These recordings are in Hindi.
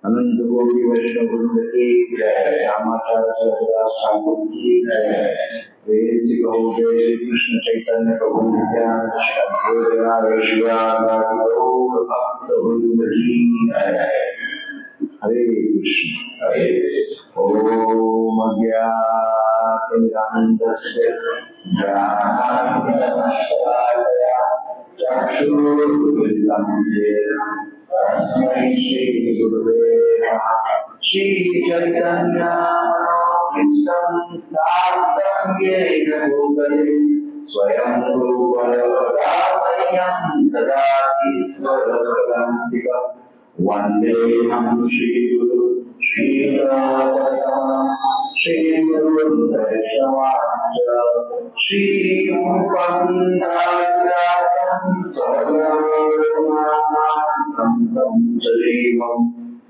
अनंत कोटि वैष्णव वृंद की जय। रामाचार्य सरदास ठाकुर की जय। वेद से कहो जय श्री कृष्ण चैतन्य प्रभु नित्यानंद भक्त वृंद की जय। हरे कृष्ण हरे ओम अज्ञातमिरानन्दस्य ज्ञानाञ्जनशलाकया चक्षुरुन्मिलितं येन तस्मै श्रीगुरुवे नमः। श्रीचैतन्यमनोभीष्टं स्थापितं येन भूतले स्वयं रूपदामह्यं ददाति स्वपदान्तिकम्। वन्देऽहं श्रीगुरु श्रीगुरुं वैष्णवांश्च श्रीरूपं नारायणं सर्वलोकनाथं तं सजीवं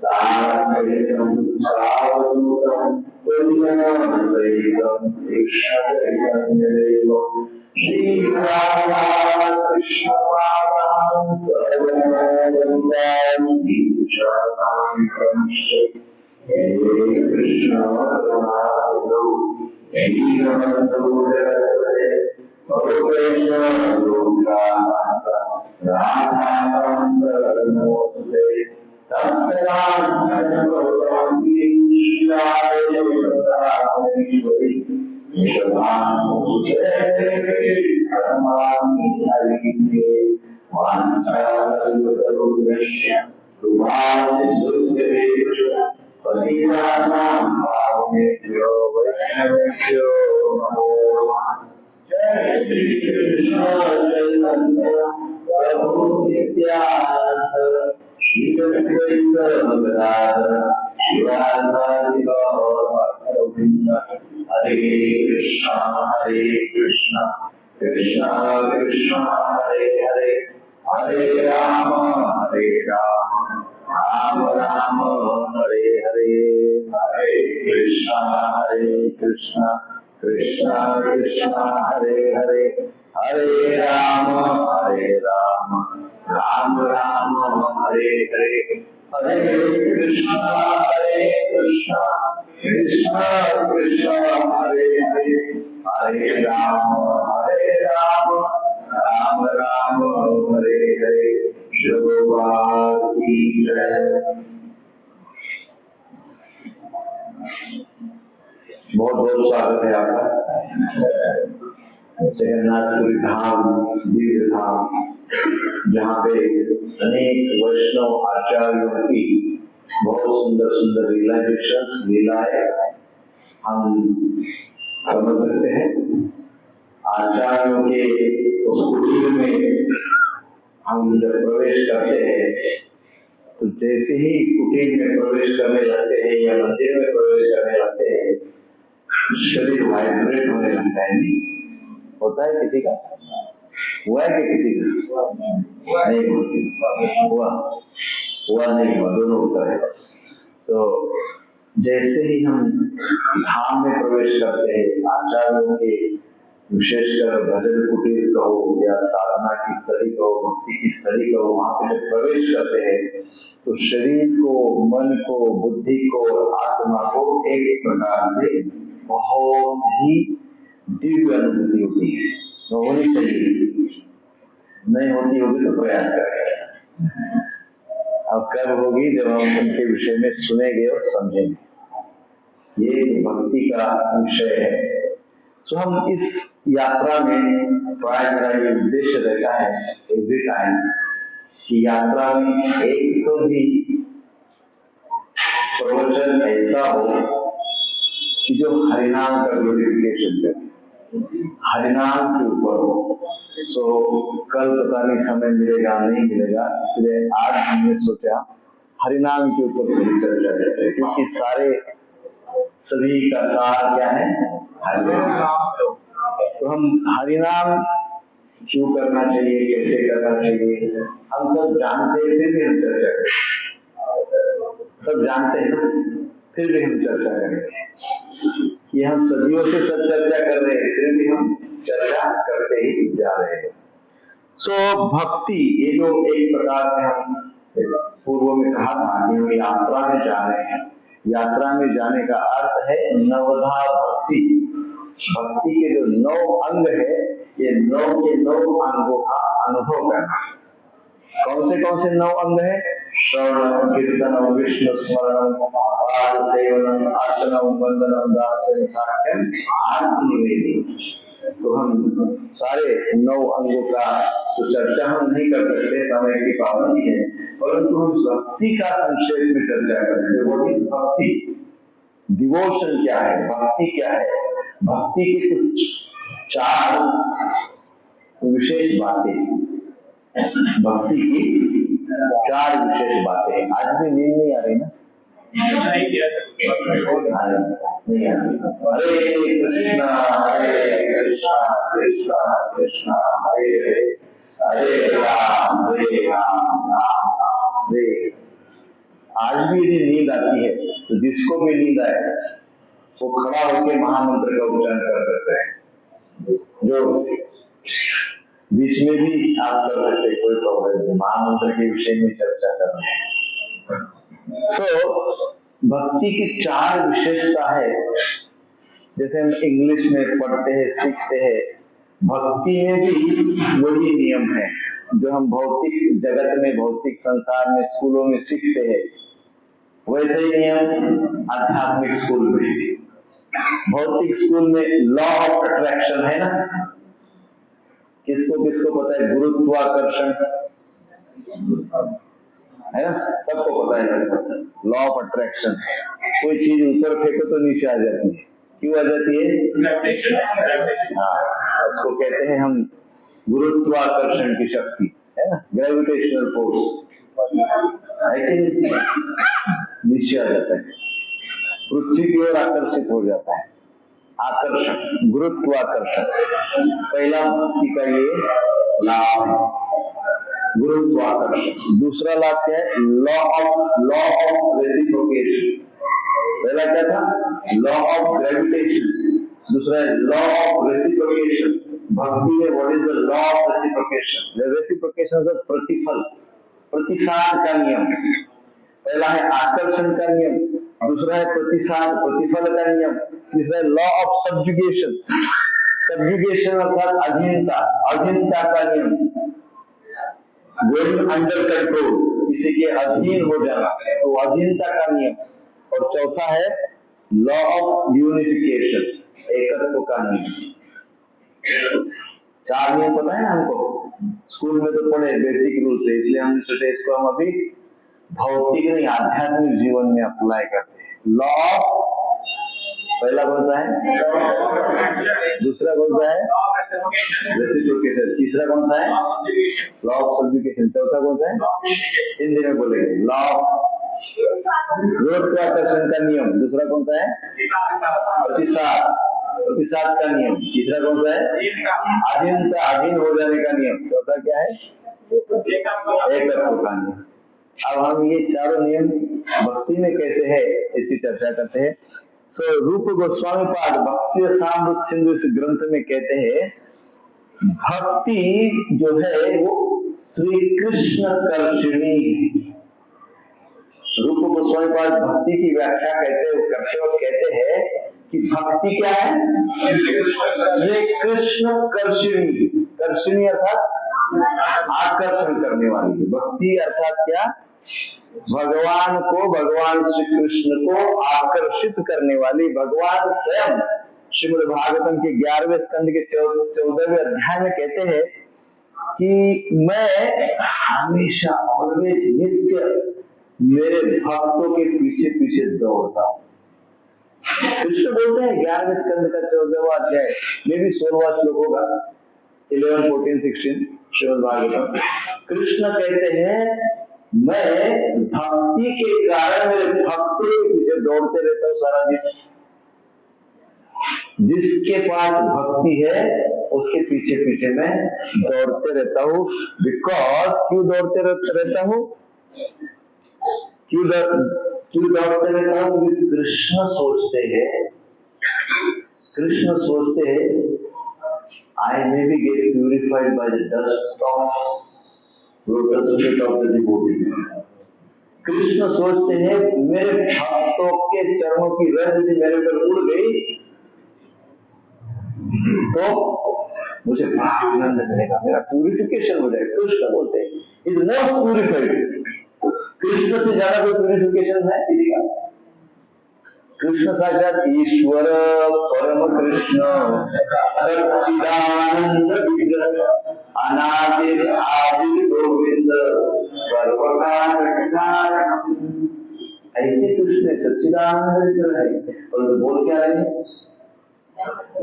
साद्वैतं सावधूतं पुण्यसहितं कृष्णचैतन्यदेवं श्रीराधा कृष्णपादां सर्ववन्दामि हे कृष्ण करुणासिन्धु दीनबन्धो जगत्पते भवेश्वरो राधाकान्त नमोस्तुते। तप्तकाञ्चनगौराङ्गी श्रीराधेश्वरी निषदानुभूते प्रणमामि हरिं। वाञ्छाकल्पतरुभ्यश्च कृपासिन्धुभ्येव पतितानां पावनेभ्यो वैष्णवेभ्यो नमो नमः। जय श्री कृष्ण चैतन्य प्रभु नित्यानंद श्री अद्वैत गदाधर शिवासादि गौर भक्तवृंद। हरे कृष्ण कृष्ण कृष्ण हरे हरे हरे राम राम राम हरे हरे। हरे कृष्ण कृष्ण कृष्ण हरे हरे हरे राम राम राम हरे हरे। हरे कृष्ण कृष्ण कृष्ण हरे हरे हरे राम राम राम हरे हरे। शिवबाल की जय। बहुत बहुत स्वागत है आपका जगन्नाथपुरी धाम, दिव्य धाम, जहाँ पे अनेक वैष्णव आचार्यों की बहुत सुंदर सुंदर लीलाएं हम समझ सकते हैं। आचार्यों के उस कुटीर में हम जब प्रवेश करते हैं तो जैसे ही कुटीर में प्रवेश करने लगते हैं या मंदिर में प्रवेश करने लगते हैं, शरीर वाइब्रेट होने लगता है। नहीं होता है किसी का? हुआ है कि किसी का? नहीं हुआ नहीं हुआ, दोनों होता है। तो जैसे ही हम धाम में प्रवेश करते हैं, आचार्यों के विशेषकर भजन कुटीर कहो या साधना की स्थली कहो, भक्ति की स्थली कहो, वहां पे जब प्रवेश करते हैं तो शरीर को, मन को, बुद्धि को, आत्मा को एक प्रकार से बहुत ही दिव्य अनुभूति होती है। तो होनी चाहिए, नहीं होती होगी तो प्रयास करें। अब कब होगी? जब हम उनके विषय में सुनेंगे और समझेंगे। ये भक्ति का विषय है। तो हम इस यात्रा में प्राय मेरा ये उद्देश्य रहता है एवरी टाइम कि यात्रा में एक तो भी प्रवचन ऐसा हो कि जो हरिनाम का ग्लोरिफिकेशन करे, हरिनाम के ऊपर हो। सो कल पता नहीं समय मिलेगा नहीं मिलेगा, इसलिए आज हमने सोचा हरिनाम के ऊपर थोड़ी चर्चा करते हैं, क्योंकि सभी का सार क्या है? हरिनाम। तो हम हरिनाम क्यों करना चाहिए, कैसे करना चाहिए, हम सब जानते हैं, फिर भी हम चर्चा करें। सब जानते हैं फिर भी हम चर्चा करेंगे। ये हम सदियों से सब चर्चा कर रहे हैं, फिर भी हम चर्चा करते ही जा रहे हैं। सो भक्ति, ये जो एक प्रकार से हम पूर्व में कहा था कि हम यात्रा में जा रहे हैं। यात्रा में जाने का अर्थ है नवधा भक्ति। भक्ति के जो 9 अंग है, ये 9 के 9 अंगों का अनुभव करना। कौन से 9 अंग है? श्रवणम, कीर्तनम, विष्णु स्मरणम, पाद सेवनम, अर्चनम, वंदनम, दास्यम, साख्यम, आत्मनिवेदनम। तो हम सारे 9 अंगों का तो चर्चा हम नहीं कर सकते, समय की पाबंदी है, परंतु हम भक्ति का संक्षेप में चर्चा करेंगे। व्हाट इज भक्ति? डिवोशन क्या है? भक्ति क्या है? भक्ति के कुछ 4 विशेष बातें, भक्ति की 4 विशेष बातें। आज भी नींद नहीं आ रही ना? नहीं आ रही। हरे कृष्णा कृष्णा कृष्णा हरे हरे, हरे राम राम हरे। आज भी यदि नींद आती है तो जिसको भी नींद आए वो खड़ा होकर महामंत्र का उच्चारण कर सकते हैं। जो बीच में भी आप कर सकते, कोई प्रॉब्लम नहीं। महामंत्र के विषय में चर्चा कर रहे हैं। भक्ति की 4 विशेषता है। जैसे हम इंग्लिश में पढ़ते हैं, सीखते हैं, भक्ति में भी वही नियम है जो हम भौतिक जगत में, भौतिक संसार में, स्कूलों में सीखते हैं। वैसे ही नियम आध्यात्मिक स्कूल में भी। भौतिक स्कूल में लॉ ऑफ अट्रैक्शन है ना? किसको किसको पता है? गुरुत्वाकर्षण है ना? सबको पता है लॉ ऑफ अट्रैक्शन। कोई चीज ऊपर फेंको तो नीचे आ जाती है। क्यों आ जाती है? हाँ, इसको कहते हैं हम गुरुत्वाकर्षण की शक्ति, है ना? Gravitational force. नीचे आ जाता है, पृथ्वी की ओर आकर्षित हो जाता है। आकर्षण, गुरुत्वाकर्षण पहला भक्ति का ये लाभ है, गुरुत्वाकर्षण। दूसरा लाभ क्या है? Law of reciprocation. पहला क्या था? Law of gravitation. दूसरा है लॉ ऑफ रेसिप्रोकेशन। भक्ति में what is the law of reciprocation? Reciprocation का प्रतिफल, प्रतिसाद का नियम। पहला है आकर्षण का नियम, दूसरा है प्रतिसाद, प्रतिफल का नियम, तीसरा है लॉ ऑफ सब्जुगेशन। सब्जुगेशन अर्थात अधीनता, अधीनता का नियम, गोइंग अंडर कंट्रोल, किसी के अधीन हो जाना, तो अधीनता का नियम। और चौथा है लॉ ऑफ यूनिफिकेशन, एकत्व का नियम। 4 नियम पता है ना हमको? स्कूल में तो पढ़े, बेसिक रूल्स है, इसलिए हमने सोचा इसको हम अभी भौतिक नहीं आध्यात्मिक जीवन में अप्लाई करते हैं। लॉ, पहला कौन सा है? दूसरा कौन सा है? रेसिप्रोकेशन। तीसरा कौन सा है? Law of subjugation. चौथा कौन सा है? हिंदी में बोलेंगे लॉ गुरुत्वाकर्षण का नियम। दूसरा कौन सा है? प्रतिसाद, प्रतिसाद का नियम। तीसरा कौन सा है? अधीनता, अधीन हो जाने का नियम। चौथा क्या है? एकत्व का नियम। अब हम ये 4 नियम भक्ति में कैसे है इसकी चर्चा करते हैं। रूप गोस्वामी पाद भक्ति रसामृत सिंधु इस ग्रंथ में कहते हैं, भक्ति जो है वो श्री कृष्ण कर्षिणी। रूप गोस्वामी पाद भक्ति की व्याख्या करते वक्त कहते हैं कि भक्ति क्या है? श्री कृष्ण कर्षिणी। कर्षिणी अर्थात आकर्षण करने वाली। भक्ति अर्थात क्या? भगवान को, भगवान श्री कृष्ण को आकर्षित करने वाली। भगवान स्वयं श्रीमद् भागवतम के 11वें स्कंद के 14वें अध्याय में कहते हैं कि मैं हमेशा, ऑलवेज, नित्य मेरे भक्तों के पीछे पीछे दौड़ता हूँ। कृष्ण बोलते हैं 11वें स्कंद का 14वां अध्याय में भी 16वां श्लोक होगा, 11, 14, 16 श्रीमद् भागवतम। कृष्ण कहते हैं मैं भक्ति के कारण मेरे भक्तों के पीछे दौड़ते रहता हूँ सारा दिन। जिसके पास भक्ति है उसके पीछे पीछे मैं दौड़ते रहता हूँ। बिकॉज क्यों दौड़ते रहता हूँ? क्यों दौड़ते रहता हूँ? कृष्ण सोचते हैं, कृष्ण सोचते हैं I may be get purified by the dust of lotus feet of the devotee. Krishna सोचते हैं मेरे भक्तों के चरणों की रज यदि मेरे ऊपर उड़ गई तो मुझे बड़ा आनंद मिलेगा, मेरा प्यूरिफिकेशन हो जाएगा। कृष्ण बोलते हैं इज मोस्ट प्यूरिफाइड। कृष्ण से ज्यादा कोई प्यूरिफिकेशन है किसी का? कृष्ण साक्षात ईश्वर परम कृष्ण सच्चिदानंद विग्रह अनादि आदि गोविंद सर्वकारण कारण। ऐसे कृष्ण सच्चिदानंद विग्रह है और बोल क्या रहे हैं?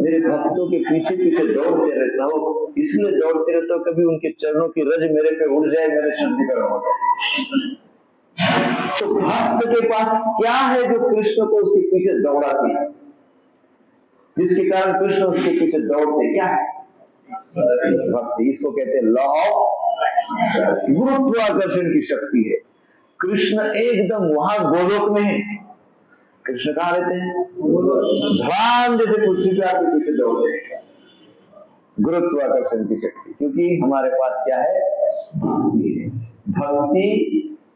मेरे भक्तों के पीछे पीछे दौड़ते रहता हो, इसलिए दौड़ते रहता हो कभी उनके चरणों की रज मेरे पे उड़ जाए, मेरे शुद्धिकरण हो जाए। तो भक्त के पास क्या है जो कृष्ण को उसके पीछे दौड़ाती है, जिसके कारण कृष्ण उसके पीछे दौड़ते? क्या है? भक्ति। इसको कहते हैं लॉ ऑफ गुरुत्वाकर्षण की शक्ति है। कृष्ण एकदम वहां गोलोक में है। कृष्ण कहाँ रहते हैं? ध्यान जैसे पृथ्वी पे आपके पीछे दौड़ते हैं। गुरुत्वाकर्षण की शक्ति, क्योंकि हमारे पास क्या है? भक्ति है। भक्ति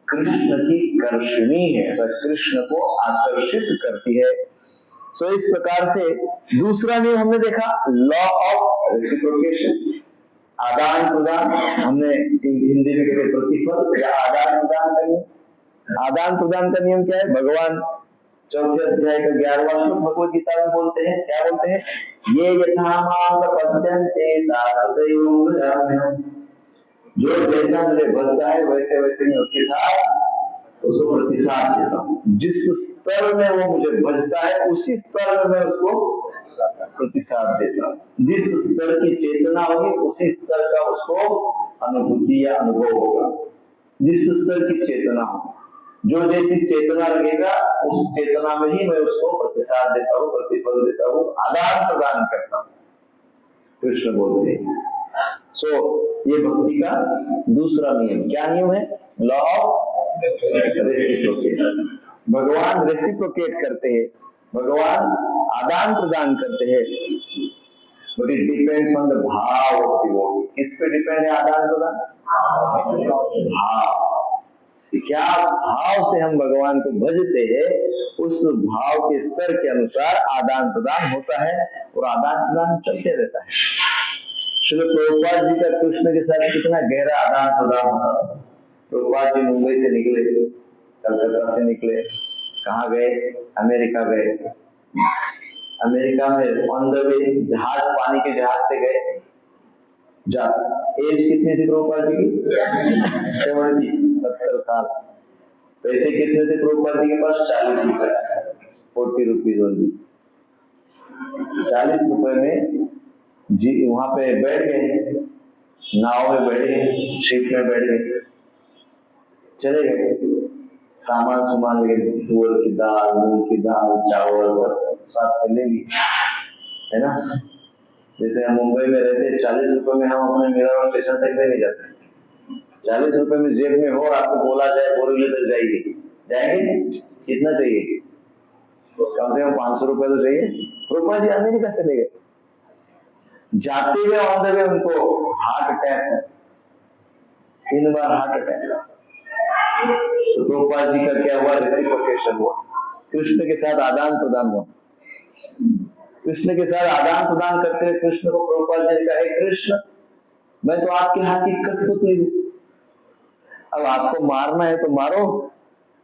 कृष्ण की कर्षणी है, कृष्ण को आकर्षित करती है। सो इस प्रकार से दूसरा नियम हमने देखा लॉ ऑफ रेसिप्रोकेशन, आदान प्रदान। हमने हिंदी में कहते प्रतिफल या आदान प्रदान का नियम। आदान प्रदान का नियम क्या है? भगवान चौथे अध्याय का 11वां श्लोक भगवद गीता में बोलते हैं, क्या बोलते हैं? ये यथा मां प्रपद्यन्ते तथैव, जो जैसा मुझे भजता है वैसे वैसे मैं उसके साथ उसको प्रतिसाद देता हूँ। जिस स्तर में वो मुझे भजता है उसी स्तर में मैं उसको प्रतिसाद देता हूँ। जिस स्तर की चेतना होगी उसी स्तर का उसको अनुभूति या अनुभव होगा। जिस स्तर की चेतना हो, जो जैसी चेतना लगेगा उस चेतना में ही मैं उसको प्रतिसाद देता हूँ, प्रतिफल देता हूँ, आदान प्रदान करता हूँ। कृष्ण बोलते हैं। सो ये भक्ति का दूसरा नियम। क्या नियम है? Law of reciprocation. भगवान रेसिप्रोकेट करते हैं, भगवान आदान प्रदान करते हैं, but it depends on the भाव ऑफ डिवोटी। किस पे डिपेंड है आदान प्रदान? भाव। क्या भाव से हम भगवान को भजते हैं, उस भाव के स्तर के अनुसार आदान प्रदान होता है और आदान प्रदान चलते रहता है। श्री प्रभुपाद जी का कृष्ण के साथ कितना गहरा आदान प्रदान होता। प्रभुपाद जी मुंबई से निकले, कलकत्ता से निकले, कहाँ गए? अमेरिका गए। अमेरिका में ऑन द वे जहाज, पानी के जहाज से गए। एज कितनी थी प्रभुपाद जी की? 70 साल। पैसे कितने थे प्रभुपाद जी के पास? 40 रुपए, 40 रुपीज ओनली। 40 रुपए में जी वहां पे बैठ गए, नाव में बैठे, शिप में बैठ गए, चले गए। सामान सुमान ले, तुअर की दाल, मूंग की दाल, चावल सब साथ में ले ली, है ना। जैसे हम मुंबई में रहते, 40 रुपए में हम अपने मेरा स्टेशन तक नहीं जाते। 40 रुपए में जेब में हो, आपको बोला जाए बोरीवली तक जाएंगे? कितना चाहिए? कम से कम 500 रुपए तो चाहिए। रूपा जी अमेरिका चले गए, जाते हुए ऑन द वे उनको हार्ट अटैक, 3 बार हार्ट अटैक। तो रूपा जी का क्या हुआ? रेसिप्रोकेशन हुआ, कृष्ण के साथ आदान प्रदान हुआ। कृष्ण के साथ आदान प्रदान करते हुए कृष्ण को प्रभुपाद जी ने कहा, कृष्ण मैं तो आपके हाथ की कठपुतली हूँ, अब आपको मारना है तो मारो,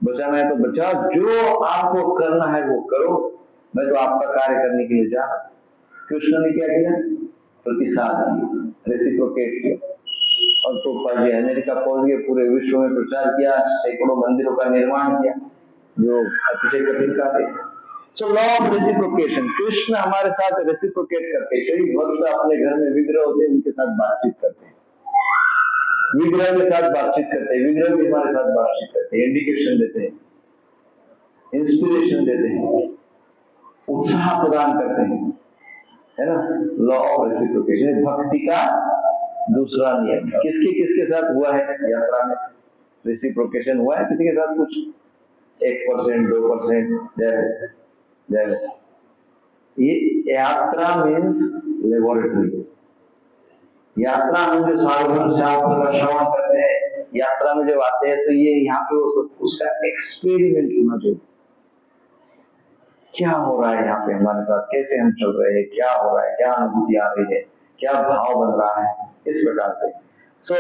बचाना है तो बचाओ, जो आपको करना है वो करो, मैं तो आपका कार्य करने के लिए जा रहा। कृष्ण ने क्या किया? प्रतिसाद किया, रेसिप्रोकेट किया। और प्रभुपाद जी अमेरिका पहुंच गए, पूरे विश्व में प्रचार किया, सैकड़ों मंदिरों का निर्माण किया जो अतिशय कठिन कार्य है। सो लॉ ऑफ रेसिप्रोकेशन, कृष्ण हमारे साथ रेसिप्रोकेट करते हैं। कई भक्त अपने घर में विग्रह होते हैं, उनके साथ बातचीत करते हैं, विग्रह के साथ बातचीत करते हैं, विग्रह भी हमारे साथ बातचीत करते हैं, इंडिकेशन देते हैं, इंस्पिरेशन देते हैं, उत्साह प्रदान करते हैं, है ना। लॉ ऑफ रेसिप्रोकेशन भक्ति का दूसरा नियम। किसके साथ हुआ है यात्रा में रेसिप्रोकेशन? हुआ है किसी के साथ कुछ? 1%, 2%? ये यात्रा मीन्स लेबोरेटरी। यात्रा हम जो साधन शास्त्र का श्रवण करते हैं, यात्रा में जब आते हैं तो ये यहाँ पे वो सब उसका एक्सपेरिमेंट होना चाहिए। क्या हो रहा है यहाँ पे हमारे साथ, कैसे हम चल रहे हैं, क्या हो रहा है, क्या अनुभूति आ रही है, क्या भाव बन रहा है, इस प्रकार से। So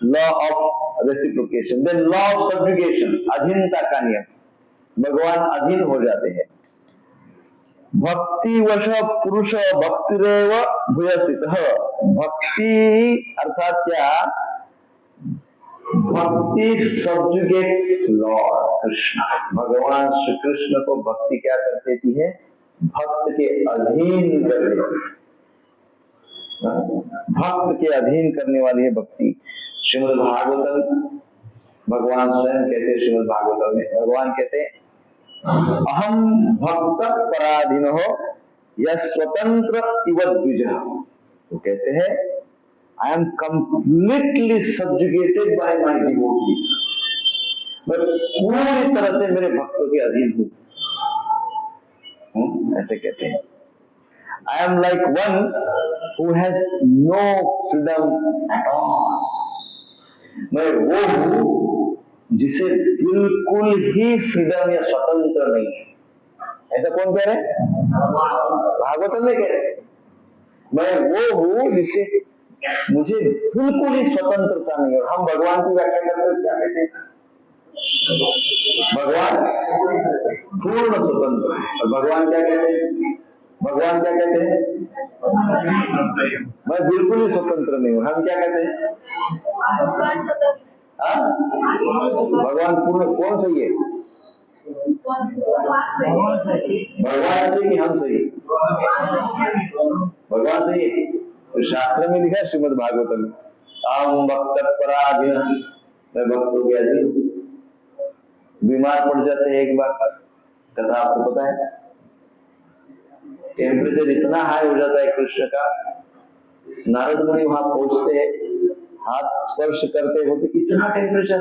law of reciprocation, then law of subjugation, अधीनता का नियम, भगवान अधीन हो जाते हैं। भक्ति वश पुरुष भक्तिरेव भूयसितः, भक्ति अर्थात क्या, भक्ति सब्जुगेट्स लॉर्ड कृष्ण, भगवान श्री कृष्ण को भक्ति क्या कर देती है, भक्त के अधीन कर देती है, भक्त के अधीन करने वाली है भक्ति। श्रीमद् भागवतम भगवान स्वयं कहते हैं, श्रीमद् भागवतम में भगवान कहते हैं अहम भक्त पराधीन हो या स्वतंत्र इव द्विज, वो कहते हैं I am completely subjugated by my devotees, मैं पूरी तरह से मेरे भक्तों के अधीन हूँ, ऐसे कहते हैं। I am like one who has no freedom at all, मैं वो हूँ जिसे बिल्कुल ही फ्रीडम या स्वतंत्र नहीं है। ऐसा कौन कह रहे हैं? भागवतम में कह रहे हैं, मैं वो हूँ जिसे मुझे बिल्कुल ही स्वतंत्रता नहीं। और हम भगवान की व्याख्या करते हैं, क्या कहते हैं? भगवान पूर्ण स्वतंत्र है। और भगवान क्या कहते हैं? भगवान क्या कहते हैं? मैं बिल्कुल ही स्वतंत्र नहीं हूँ। हम क्या कहते हैं? भगवान पूर्ण, कौन सही है? भगवान सही कि हम सही? भगवान सही है। तो शास्त्र में लिखा है श्रीमद् भागवतम में, अहम भक्त पराधीन, मैं भक्तों के अधीन। बीमार पड़ जाते हैं एक बार, कथा आपको पता है, टेम्परेचर इतना हाई हो जाता है कृष्ण का, नारद मुनि वहां पहुंचते हैं, हाथ स्पर्श करते होते, इतना टेम्परेचर,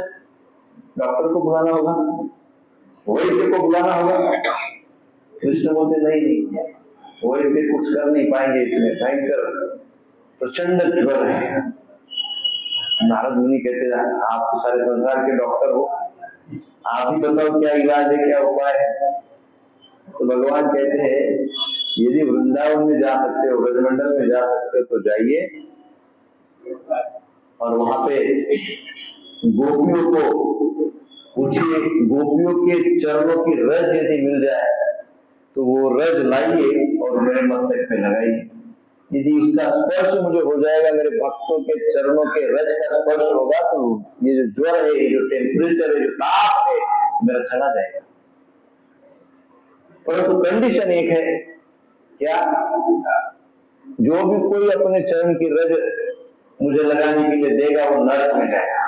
डॉक्टर को बुलाना होगा, वैद्य को बुलाना होगा। कृष्ण बोलते नहीं, वैद्य कुछ कर नहीं पाएंगे, इसमें भयंकर प्रचंड ज्वर है। नारद मुनि कहते हैं आप तो सारे संसार के डॉक्टर हो, आप ही बताओ क्या इलाज है, क्या उपाय है। तो भगवान कहते हैं यदि वृंदावन में जा सकते हो, ब्रजमंडल में जा सकते हो तो जाइए, और वहां पे गोपियों को पूछिए, गोपियों के चरणों की रज यदि मिल जाए तो वो रज लाइए और मेरे मस्तक पे लगाइए। यदि उसका स्पर्श मुझे हो जाएगा, मेरे भक्तों के चरणों के रज का स्पर्श होगा, तो ये जो ज्वर है, ये जो टेम्परेचर है, जो ताप है, मेरा चला जाएगा। परंतु कंडीशन एक है, क्या? जो भी कोई अपने चरण की रज मुझे लगाने के लिए देगा वो नरक में जाएगा।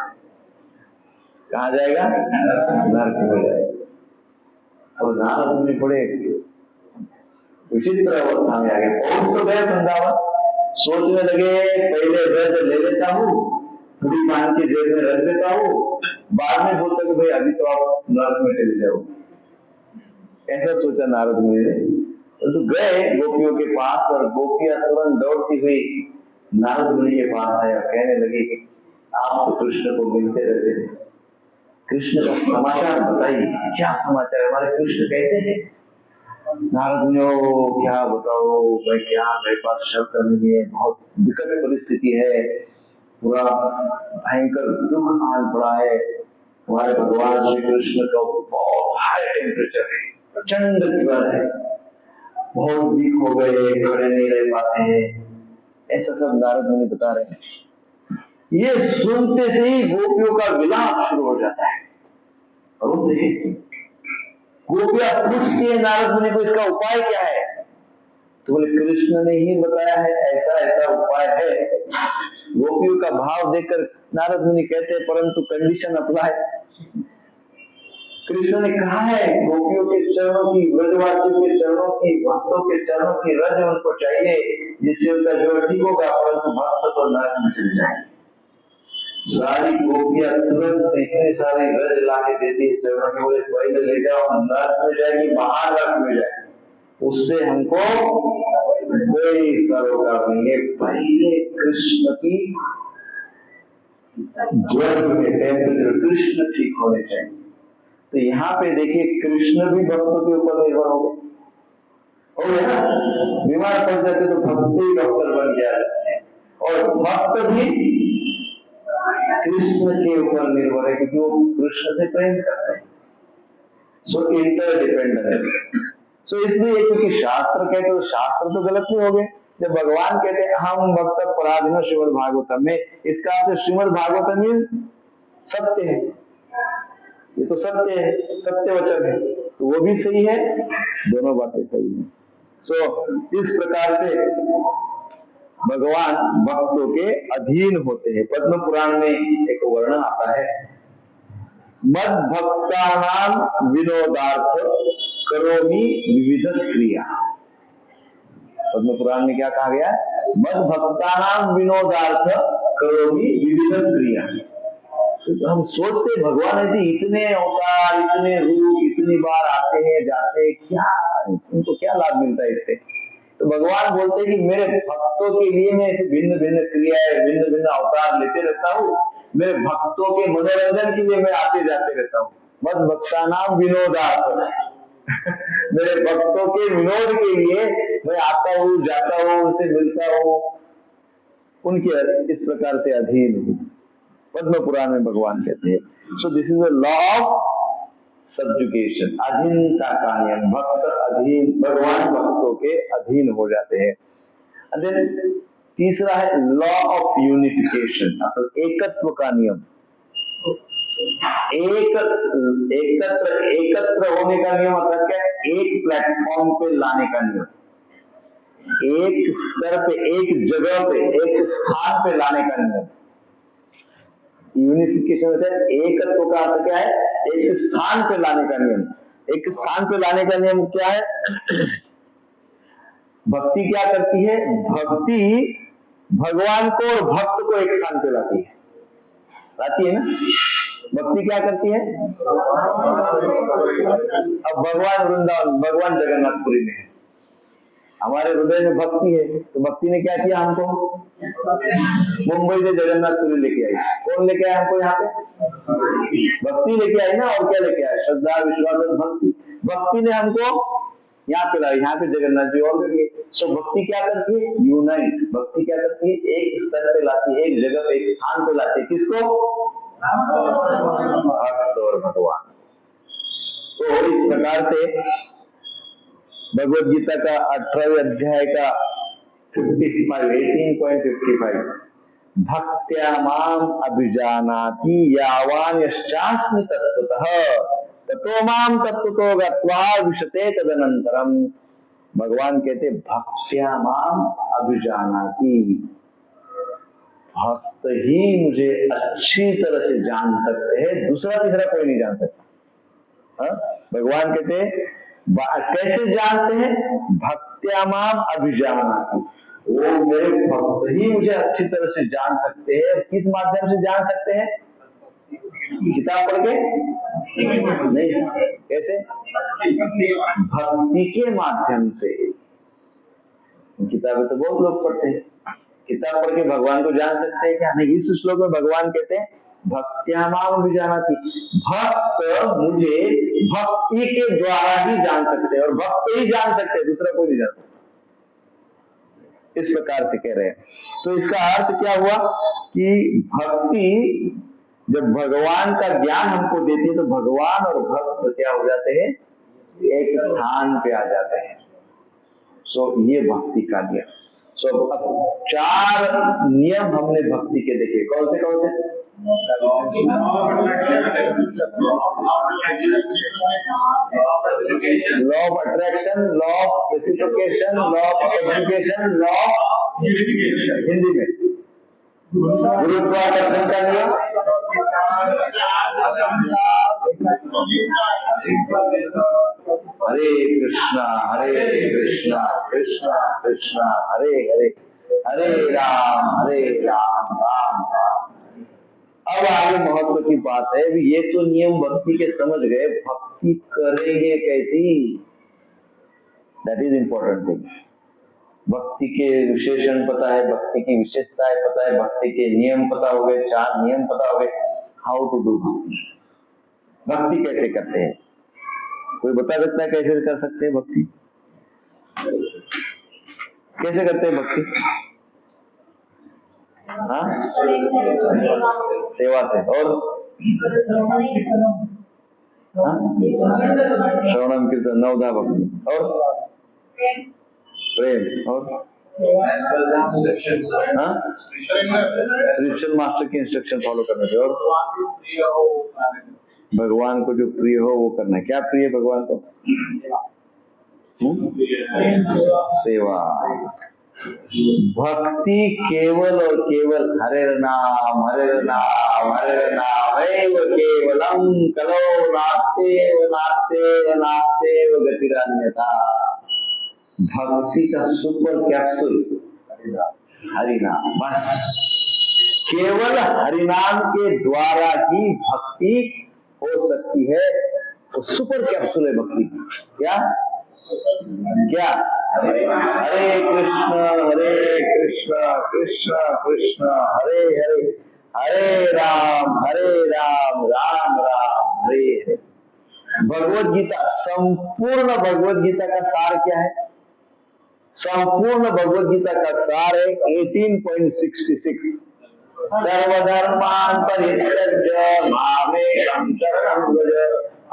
कहाँ जाएगा? नरक में जाएगा। और नारद मुनि बड़े विचित्र अवस्था में आ गए, पहुंच तो गए वृंदावन, सोचने लगे पहले रज ले लेता हूँ, पूरी मान के जेब में रख देता हूँ, बाद में बोलता कि भाई अभी तो आप नरक में चले जाओ। ऐसा सोचा नारद मुनि ने। तो गए गोपियों के पास, और गोपियां तुरंत दौड़ती हुई नारद मुनि के पास आया, कहने लगी आप तो कृष्ण को मिलते रहते हैं, कृष्ण का समाचार बताइए, क्या समाचार है, हमारे कृष्ण कैसे है? नारद मुनि क्या बताओ भाई, क्या मेरे पास शब्द नहीं है, बहुत विकट परिस्थिति है, पूरा भयंकर दुख आन पड़ा है, हमारे भगवान श्री कृष्ण का बहुत हाई टेम्परेचर है, प्रचंड ज्वर है, बहुत वीक हो गए, खड़े नहीं रह पाते हैं। ऐसा सब नारद मुनि बता रहे हैं। ये सुनते से ही गोपियों का विलाप शुरू हो जाता है। गोपियां पूछती है नारद मुनि को इसका उपाय क्या है? तो बोले कृष्ण ने ही बताया है, ऐसा ऐसा उपाय है। गोपियों का भाव देखकर नारद मुनि कहते हैं परंतु कंडीशन अप्लाई। कृष्ण ने कहा है गोपियों के चरणों की, ब्रजवासियों के चरणों की, भक्तों के चरणों की रज उनको चाहिए, जिससे उनका जो ठीक होगा, परंतु भक्त तो नरक में चले जाएंगे। सारी गोपियां तुरंत इतने सारे रज लाके देती है चरणों में, बोले पहले ले जाओ, नरक में जाएगी, महानरक में जाएगी, उससे हमको कोई सरोकार नहीं है। पहले कृष्ण की ज्वर में टेम्परेचर, कृष्ण ठीक होने चाहिए। तो यहाँ पे देखिए कृष्ण भी भक्तों के ऊपर निर्भर हो गए, हो गया ना। बीमार पड़ जाते तो भक्त ही डॉक्टर बन के आ जाते हैं, और भक्त भी कृष्ण के ऊपर निर्भर है क्योंकि वो कृष्ण से प्रेम करते हैं। सो इंटरडिपेंडेंस। सो इसलिए क्योंकि शास्त्र कहते तो शास्त्र तो गलत नहीं हो गए, जब भगवान कहते हैं हम भक्त पराधीन श्रीमद् भागवतम में, इसका अर्थ श्रीमद् भागवतम ही सत्य है, ये तो सत्य है, सत्य वचन है, तो वो भी सही है, दोनों बातें सही है। सो इस प्रकार से भगवान भक्तों के अधीन होते हैं। पद्म पुराण में एक वर्णन आता है, मद भक्तानां विनोदार्थ करोमि विविध क्रिया। पद्म पुराण में क्या कहा गया है? मद भक्तानां विनोदार्थ करोमि विविध क्रिया। तो हम सोचते भगवान ऐसे इतने अवतार, इतने रूप, इतनी बार आते हैं जाते हैं, क्या उनको क्या लाभ मिलता है इससे? तो भगवान बोलते हैं कि मेरे भक्तों के लिए मैं ऐसे भिन्न भिन्न क्रियाएं, भिन्न भिन्न अवतार लेते रहता हूँ, मेरे भक्तों के मनोरंजन के लिए मैं आते जाते रहता हूँ। मद भक्तानां विनोदार्थ मेरे भक्तों के विनोद के लिए मैं आता हूँ, जाता हूँ, उनसे मिलता हूँ, उनके इस प्रकार से अधीन हूँ। पद्म पुराण में भगवान कहते हैं, so this is a law of subjugation, अधीनता का नियम। भक्त अधीन, भगवान भक्तों के अधीन हो जाते हैं। तीसरा है लॉ ऑफ यूनिफिकेशन, मतलब एकत्व का नियम। एकत्र होने का नियम मतलब क्या है? एक प्लेटफॉर्म पे लाने का नियम, एक स्तर पे, एक जगह पे, एक स्थान पे लाने का नियम। यूनिफिकेशन होता है एकत्व का अर्थ क्या है? एक स्थान पे लाने का नियम। एक स्थान पे लाने का नियम क्या है? भक्ति क्या करती है? भक्ति भगवान को और भक्त को एक स्थान पे लाती है, लाती है ना। भक्ति क्या करती है? अब भगवान वृंदावन, भगवान जगन्नाथपुरी में है, हमारे हृदय में भक्ति है, तो भक्ति ने क्या किया? हमको मुंबई से जगन्नाथपुरी लेके आई। कौन लेके आया हमको यहाँ पे? भक्ति लेके आई ना, और क्या लेके आया? श्रद्धा, विश्वास और भक्ति। भक्ति ने हमको यहाँ पे लाई, यहाँ पे जगन्नाथ जी और गए। सो भक्ति क्या करती है? यूनाइट। भक्ति क्या करती है? एक स्तर पे लाती है, एक जगह पे, एक स्थान पे लाती है। किसको? भक्त और भगवान। तो इस प्रकार से भगवद गीता का 18वें अध्याय का 18.55, भक्त्या माम अभिजानाति यावान यश्चास्मि तत्त्वतः ततो माम तत्त्वतो गत्वा विशते तदनंतरम। भगवान कहते भक्त्या माम अभिजानाति, भक्त ही मुझे अच्छी तरह से जान सकते हैं, दूसरा तीसरा कोई नहीं जान सकता। भगवान कहते कैसे जानते हैं? भक्त्या माम अभिजानाति, वो मेरे भक्त ही मुझे अच्छी तरह से जान सकते हैं। किस माध्यम से जान सकते हैं? किताब पढ़ के नहीं, कैसे? भक्ति के माध्यम से। किताबें तो बहुत लोग पढ़ते हैं, किताब पढ़ के भगवान को जान सकते हैं क्या? नहीं। इस श्लोक में भगवान कहते हैं भक्त्या माम अभिजानाति, भक्त मुझे भक्ति के द्वारा ही जान सकते हैं, और भक्त ही जान सकते हैं, दूसरा कोई नहीं जान सकता। इस प्रकार से कह रहे हैं। तो इसका अर्थ क्या हुआ कि भक्ति जब भगवान का ज्ञान हमको देती है तो भगवान और भक्त क्या हो जाते हैं? एक स्थान पे आ जाते हैं। सो ये भक्ति का नियम। सो अब 4 नियम हमने भक्ति के देखे। कौन से कौन से? Law of attraction, law of reciprocation, law of subjugation, law of unification. Hindi में गुरुत्वाकर्षण का नियम, हरे कृष्णा कृष्णा कृष्णा हरे हरे, हरे राम राम राम। अब आगे महत्व की बात है, ये तो नियम भक्ति के समझ गए, भक्ति करेंगे कैसी? That is important thing. भक्ति के विशेषण पता है, भक्ति की विशेषताएं पता है, भक्ति के नियम पता हो गए, 4 नियम पता हो गए। हाउ टू डू भक्ति, भक्ति कैसे करते हैं? कोई बता सकता है कैसे कर सकते हैं भक्ति? कैसे करते हैं भक्ति? हाँ, सेवा से, और श्रवणम कीर्तन, नवधा भक्ति, और प्रेम, और स्पिरिचुअल मास्टर की इंस्ट्रक्शन फॉलो करना चाहिए, और भगवान को जो प्रिय हो वो करना है। क्या प्रिय है भगवान को? सेवा। भक्ति केवल और केवल हरे नाम हरे नाम हरे नाम एव केवलम कलो नास्तेव नास्तेव नास्तेव गतिरन्यथा। भक्ति का सुपर कैप्सूल हरिनाम, बस केवल हरिनाम के द्वारा ही भक्ति हो सकती है। वो सुपर कैप्सूल है भक्ति। क्या क्या? हरे कृष्ण कृष्ण कृष्ण हरे हरे, हरे राम राम राम हरे हरे। भगवत गीता, संपूर्ण भगवत गीता का सार क्या है? संपूर्ण भगवत गीता का सार है 18.66, सर्वधर्मान् परित्यज्य मामेकं शरणं व्रज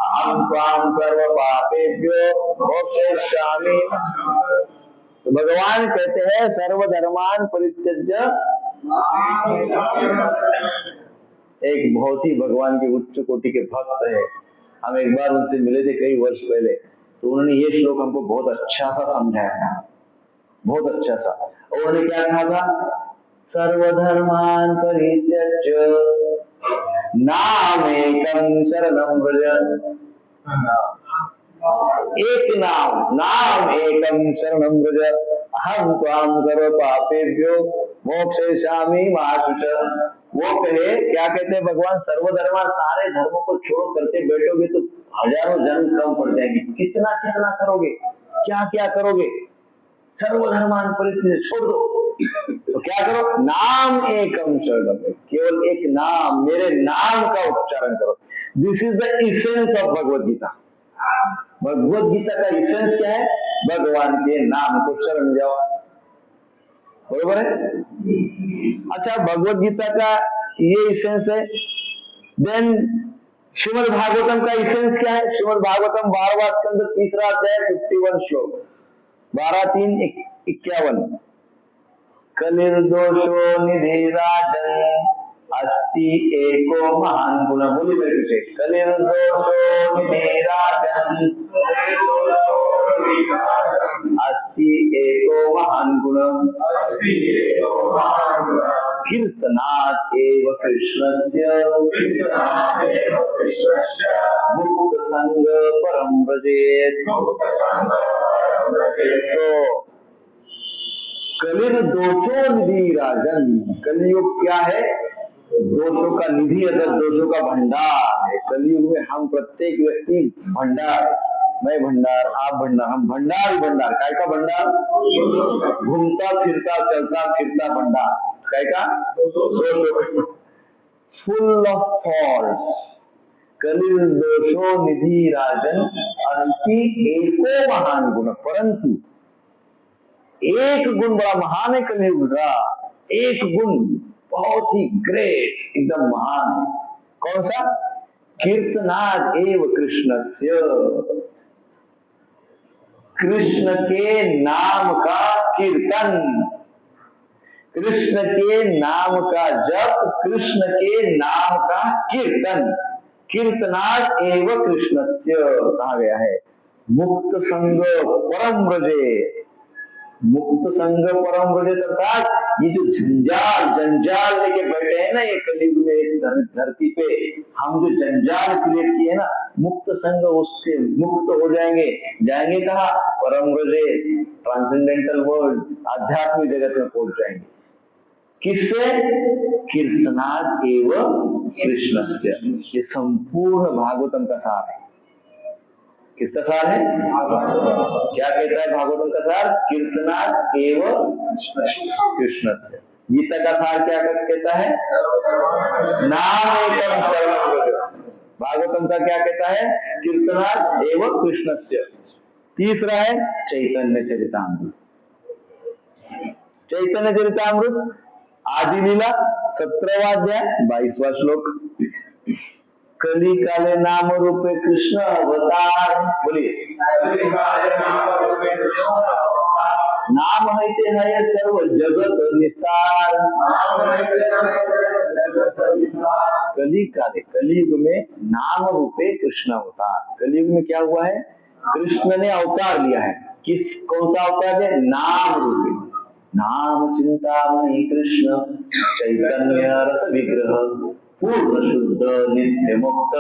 अहं त्वां सर्वपापेभ्यो मोक्षयिष्यामि। तो भगवान कहते हैं सर्वधर्मान् परित्यज्य। एक बहुत ही भगवान के उच्च कोटि के भक्त है, हम एक बार उनसे मिले थे कई वर्ष पहले, तो उन्होंने ये श्लोक हमको बहुत अच्छा सा समझाया था, बहुत अच्छा सा। और उन्होंने क्या कहा था? सर्वधर्मान् परित्यज्य नामेकं शरणं व्रज। एक नाम एकं शरणं व्रज अहं त्वां सर्वपापेभ्यो मोक्षयिष्यामि मा शुचः। वो कहे, क्या कहते हैं भगवान? सर्वधर्मान, सारे धर्मों को छोड़ करते बैठोगे तो हजारों जन्म कम पड़ जाएंगे। कितना कितना करोगे, क्या क्या करोगे? सर्वधर्मान परित्यज्य, छोड़ दो। तो क्या करो? नाम एकम शरणम, केवल एक नाम, मेरे नाम का उच्चारण करो। This is the essence of Bhagavad Gita. Bhagavad Gita का इसेंस क्या है? भगवान के नाम को शरण जाओ, बरोबर है? अच्छा, भगवत गीता का ये इसेंस है। देन श्रीमद् भागवतम का इसेंस क्या है? श्रीमद् भागवतम 12वां स्कंद 3रा अध्याय 51 श्लोक, 12-3-51। कलिर्दोषो निधि राजन् अस्ति एको महान गुण। बोली मेरे पीछे, कलिर्दोषो निधि राजन् अस्ति एको महान गुण कीर्तनात् एव कृष्णस्य मुक्त संग परम व्रजेत्। तो कलिर दोषो निधि राजन, कलियुग क्या है? दोषों का निधि, अगर दोषों का भंडार है। कलियुग में हम प्रत्येक व्यक्ति भंडार, मैं भंडार, आप भंडार, हम भंडार ही भंडार। काय का भंडार? घूमता फिरता चलता फिरता भंडार। काय का? Full of faults. कलिर दोषो निधि राजन अस्ति एको महान गुण, परंतु एक गुण बड़ा महान है कलियुग का। एक गुण बहुत ही ग्रेट, एकदम महान है। कौन सा? कीर्तनाद एव कृष्णस्य, कृष्ण के नाम का कीर्तन, कृष्ण के नाम का जप, कृष्ण के नाम का कीर्तन। कीर्तनाद एव कृष्णस्य कहा गया है। मुक्त संग परम व्रजे, मुक्त संग परम व्रजे, अर्थात ये जो जंजाल लेके बैठे हैं ना ये कलियुग में इस धरती पे, हम जो जंजाल क्रिएट किए ना, मुक्त संग उससे मुक्त हो जाएंगे। जाएंगे कहाँ? परम व्रजे, ट्रांसेंडेंटल वर्ल्ड, आध्यात्मिक जगत में पहुंच जाएंगे। किससे? कीर्तनाद एव कृष्णस्य। ये संपूर्ण भागवतम का सार है किसका सार है? क्या कहता है भागवतम का सार? कीर्तनात् एव कृष्णस्य। गीता का सार क्या कहता है? नाम एकम शरणं व्रज। भागवतम का क्या कहता है? कीर्तनात् एव कृष्णस्य। तीसरा है चैतन्य चरितामृत। चैतन्य चरितामृत आदि लीला 17वां अध्याय 22वां श्लोक। कली काले नाम रूपे कृष्ण अवतार। बोलिए, नाम है ते है सर्व जगत निस्तार। कली काले, कलियुग में नाम रूपे कृष्ण अवतार। कलियुग में क्या हुआ है? कृष्ण ने अवतार लिया है। कौन सा अवतार है? नाम रूपे। नाम चिंतामणि कृष्ण चैतन्य रस विग्रह पूर्ण शुद्ध नित्य मुक्त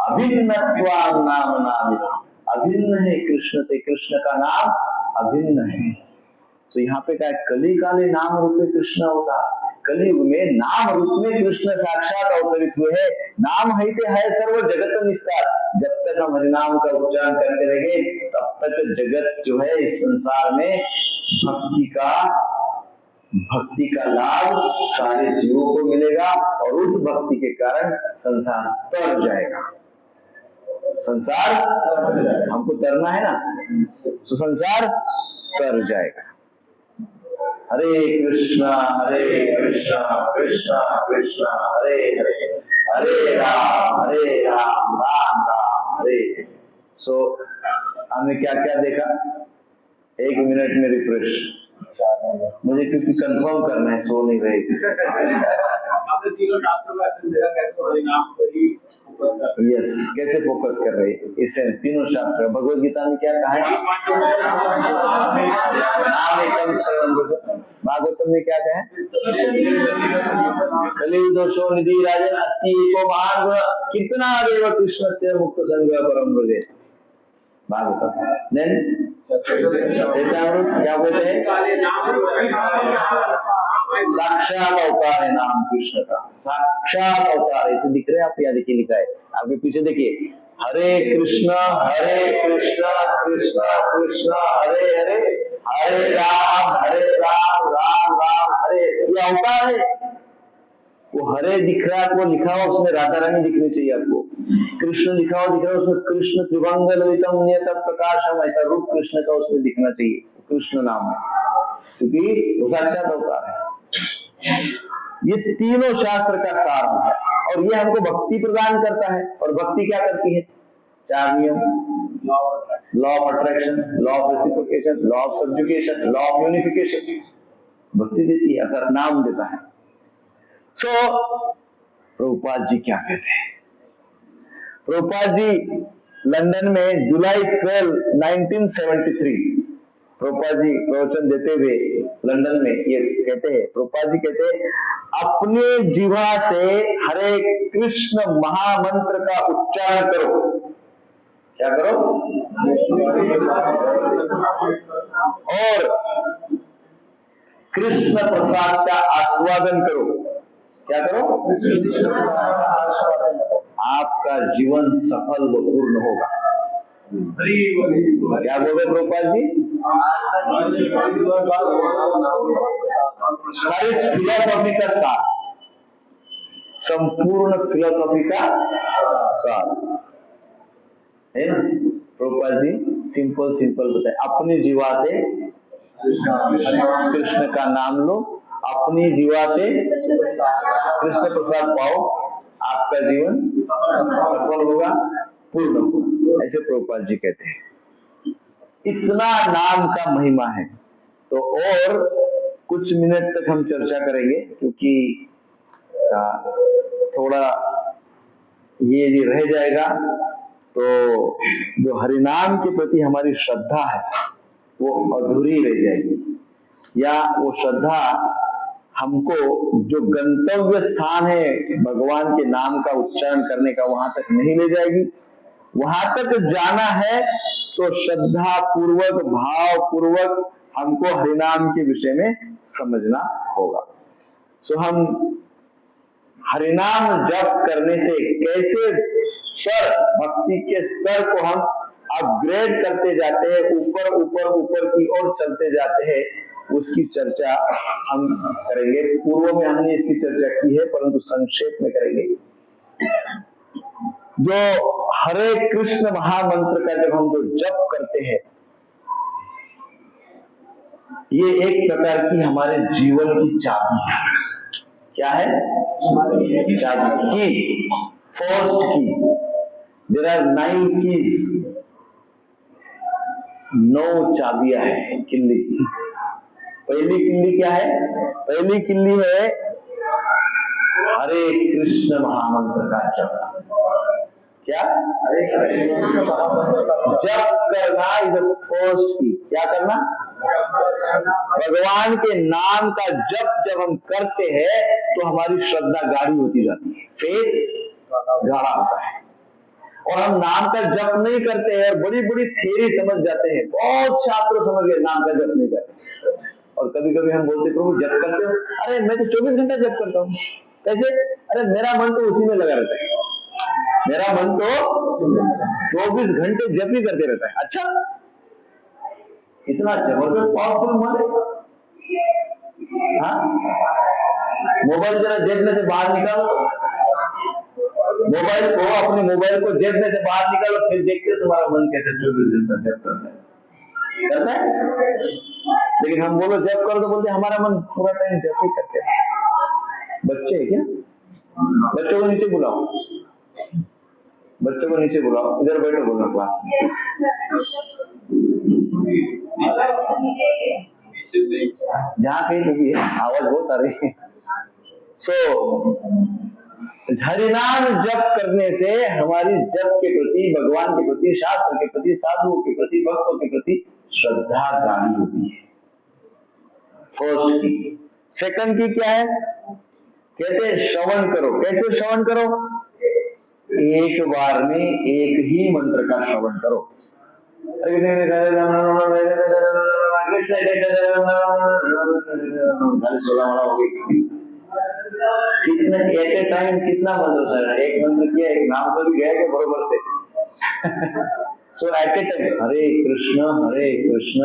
अभिन्नत्वां नाम नामित। अभिन्न है कृष्ण से, कृष्ण का नाम अभिन्न है। तो यहाँ पे क्या है? कली काले नाम रूप में कृष्ण अवतार। कलियुग में नाम रूप में कृष्ण साक्षात अवतरित हुए हैं। नाम है ते है सर्व जगत निस्तार। जब तक हम हरिनाम का उच्चारण करते रहेंगे तब तक जगत जो है इस संसार में भक्ति का लाभ सारे जीवों को मिलेगा और उस भक्ति के कारण संसार तर जाएगा। संसार हमको तरना है ना, तो संसार तर जाएगा। हरे कृष्णा कृष्णा कृष्णा हरे हरे, हरे राम राम राम हरे। सो हमने क्या क्या देखा? 1 मिनट में रिफ्रेश मुझे, क्योंकि कंफर्म करना है, सो नहीं रहे। आपने तीनों शास्त्रों में ऐसे देखा कैसे हरिनाम पर ही फोकस कर रहे हैं। यस, कैसे फोकस कर रहे हैं? इससे तीनों शास्त्र, भगवद गीता में क्या कहा है? नाम एकम शरणं व्रज। भागवतम में क्या कहा है? कलियुग दोषो निधि राजन अस्ति एको महान गुण कीर्तनादेव कृष्णस्य मुक्त संग परम व्रजे। भागवतम देन चैतन्यामृत क्या बोलते हैं? साक्षात अवतार है नाम कृष्ण का, साक्षात अवतार है। तो दिख रहे हैं आप? यहाँ देखिए लिखा है आपके पीछे, देखिए हरे कृष्ण कृष्ण कृष्ण हरे हरे, हरे राम राम राम हरे। ये अवतार है। वो हरे दिख रहा है, वो लिखा हुआ उसमें राधा रानी दिखनी चाहिए आपको। कृष्ण लिखा हुआ दिख रहा है उसमें, कृष्ण त्रिभंग ललितम नियत प्रकाशम, ऐसा रूप कृष्ण का उसमें दिखना चाहिए कृष्ण नाम में, क्योंकि वो साक्षात अवतार है। ये तीनों शास्त्र का सार है और ये हमको भक्ति प्रदान करता है। और भक्ति क्या करती है? 4 नियम, law of attraction, law of reciprocation, law of subjugation, law of unification. भक्ति देती है, अर्थात नाम देता है। सो प्रभुपाद जी क्या कहते हैं? प्रभुपाद जी लंदन में जुलाई 12, 1973 प्रभुपाद जी प्रवचन देते हुए लंदन में ये कहते हैं, प्रभुपाद जी कहते हैं, अपने जीवा से हरे कृष्ण महामंत्र का उच्चारण करो। क्या करो? और कृष्ण प्रसाद का आस्वादन करो। क्या करो? आपका जीवन सफल व पूर्ण होगा। क्या बोल रहे प्रभुपाद जी? सारी फिलोसॉफी का सार, संपूर्ण फिलोसॉफी का सार है ना। प्रभुपाद जी सिंपल बताए, अपनी जीवा से कृष्ण का नाम लो, अपनी जीवा से कृष्ण प्रसाद पाओ, आपका जीवन सफल होगा, पूर्ण होगा। ऐसे प्रभुपाद जी कहते हैं। इतना नाम का महिमा है। तो और कुछ मिनट तक हम चर्चा करेंगे, क्योंकि थोड़ा ये रह जाएगा तो जो हरिनाम के प्रति हमारी श्रद्धा है वो अधूरी रह जाएगी, या वो श्रद्धा हमको जो गंतव्य स्थान है भगवान के नाम का उच्चारण करने का वहां तक नहीं ले जाएगी। वहां तक जाना है तो श्रद्धा पूर्वक, भाव पूर्वक हमको हरिनाम के विषय में समझना होगा। सो हम हरिनाम जप करने से कैसे स्तर, भक्ति के स्तर को हम अपग्रेड करते जाते हैं, ऊपर ऊपर ऊपर की ओर चलते जाते हैं, उसकी चर्चा हम करेंगे। पूर्व में हमने इसकी चर्चा की है, परंतु संक्षेप में करेंगे। जो हरे कृष्ण महामंत्र का जब हम जो जप करते हैं, ये एक प्रकार की हमारे जीवन की चाबी है। क्या है? चाबी, की, फर्स्ट की। देयर आर 9 कीज, 9 चाबियां हैं किल्ली की। पहली किल्ली क्या है? पहली किल्ली है हरे कृष्ण महामंत्र का जप। क्या? हरे कृष्ण महामंत्र का जप करना इज द फर्स्ट की। क्या करना? भगवान के नाम का जप जब हम करते हैं तो हमारी श्रद्धा गाढ़ी होती जाती है, फेथ गाढ़ा होता है। और हम नाम का जप नहीं करते हैं और बड़ी बड़ी थ्योरी समझ जाते हैं। बहुत छात्र समझ गए नाम का जप नहीं करते। और कभी कभी हम बोलते प्रभु जप करते हो? अरे मैं तो 24 घंटा जप करता हूँ। कैसे? अरे मेरा मन तो उसी में लगा रहता है, मेरा मन तो 24 घंटे जप ही करते रहता है। अच्छा, इतना जबरदस्त पावरफुल मन है? हाँ, मोबाइल जरा जेब में से बाहर निकालो, मोबाइल को, अपने मोबाइल को जेब में से बाहर निकालो, फिर देखते हो तुम्हारा मन कैसे 24 घंटा जप करता है। लेकिन हम बोलो जप करो तो बोलते हमारा मन पूरा टाइम जप ही करते हैं। बच्चे है क्या? बच्चों को नीचे बुलाओ, बच्चों को नीचे बुलाओ, इधर बैठो, बोलो क्लास में। जहाँ कहीं भी है, आवाज बहुत आ रही है। हरिनाम जप करने से हमारी जप के प्रति, भगवान के प्रति, शास्त्र के प्रति, साधुओं के प्रति, भक्तों के प्रति श्रद्धा गाढ़ी होती है। फर्स्ट की। सेकंड की क्या है? कहते हैं श्रवण करो। कैसे श्रवण करो? एक बार में एक ही मंत्र का श्रवण करो। कितने एट ए टाइम कितना मंत्र सर? एक मंत्र किया, एक नाम तो भी गया बरोबर से। So at a time Hare Krishna Krishna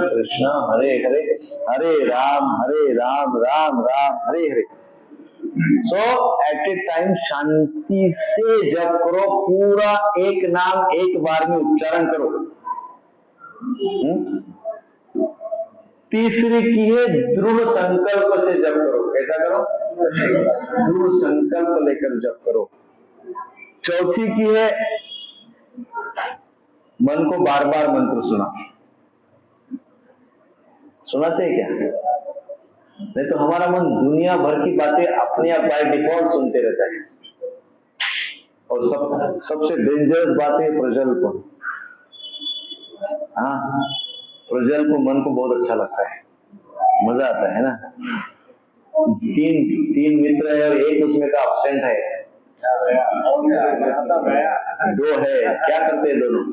Krishna Hare Hare, Hare Ram Ram Ram Hare Hare. So at a time शांति से जप करो, पूरा एक नाम एक बार में उच्चारण करो। तीसरी की है दृढ़ संकल्प से जप करो। कैसा करो? दृढ़ संकल्प लेकर जप करो। चौथी की है मन को बार बार मंत्र सुनाते हैं क्या? नहीं तो हमारा मन दुनिया भर की बातें अपने आप बाय डिफॉल्ट सुनते रहता है। और सबसे डेंजरस बात है प्रजल्प। हाँ, प्रजल्प मन को बहुत अच्छा लगता है, मजा आता है ना। तीन मित्र है और एक उसमें का एब्सेंट है, दो है, क्या करते हैं दोनों?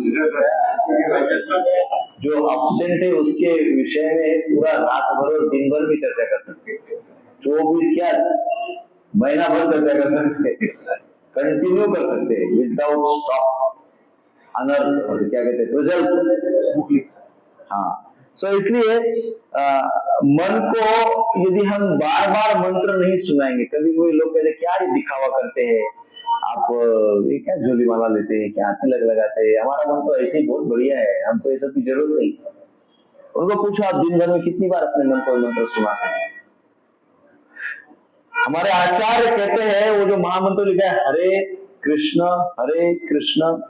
जो एब्सेंट है उसके विषय में पूरा रात भर और दिन भर भी चर्चा कर सकते हैं। 24 क्या महीना भर चर्चा कर सकते हैं, कंटिन्यू कर सकते हैं विदाउट स्टॉप। अनर्थ क्या कहते हैं? प्रजल्प। हाँ, सो इसलिए मन को यदि हम बार बार मंत्र नहीं सुनाएंगे, कभी कोई लोग कहते क्या ये दिखावा करते हैं आप, ये क्या झोली माला लेते हैं, क्या तिलक लगाते हैं, हमारा मन तो ऐसे ही बहुत बढ़िया है, हमको ये सब की जरूरत नहीं। उनको पूछो आप दिन भर में कितनी बार अपने मन को मंत्र सुनाते हैं? हमारे आचार्य कहते हैं वो जो महामंत्र लिखा है हरे कृष्ण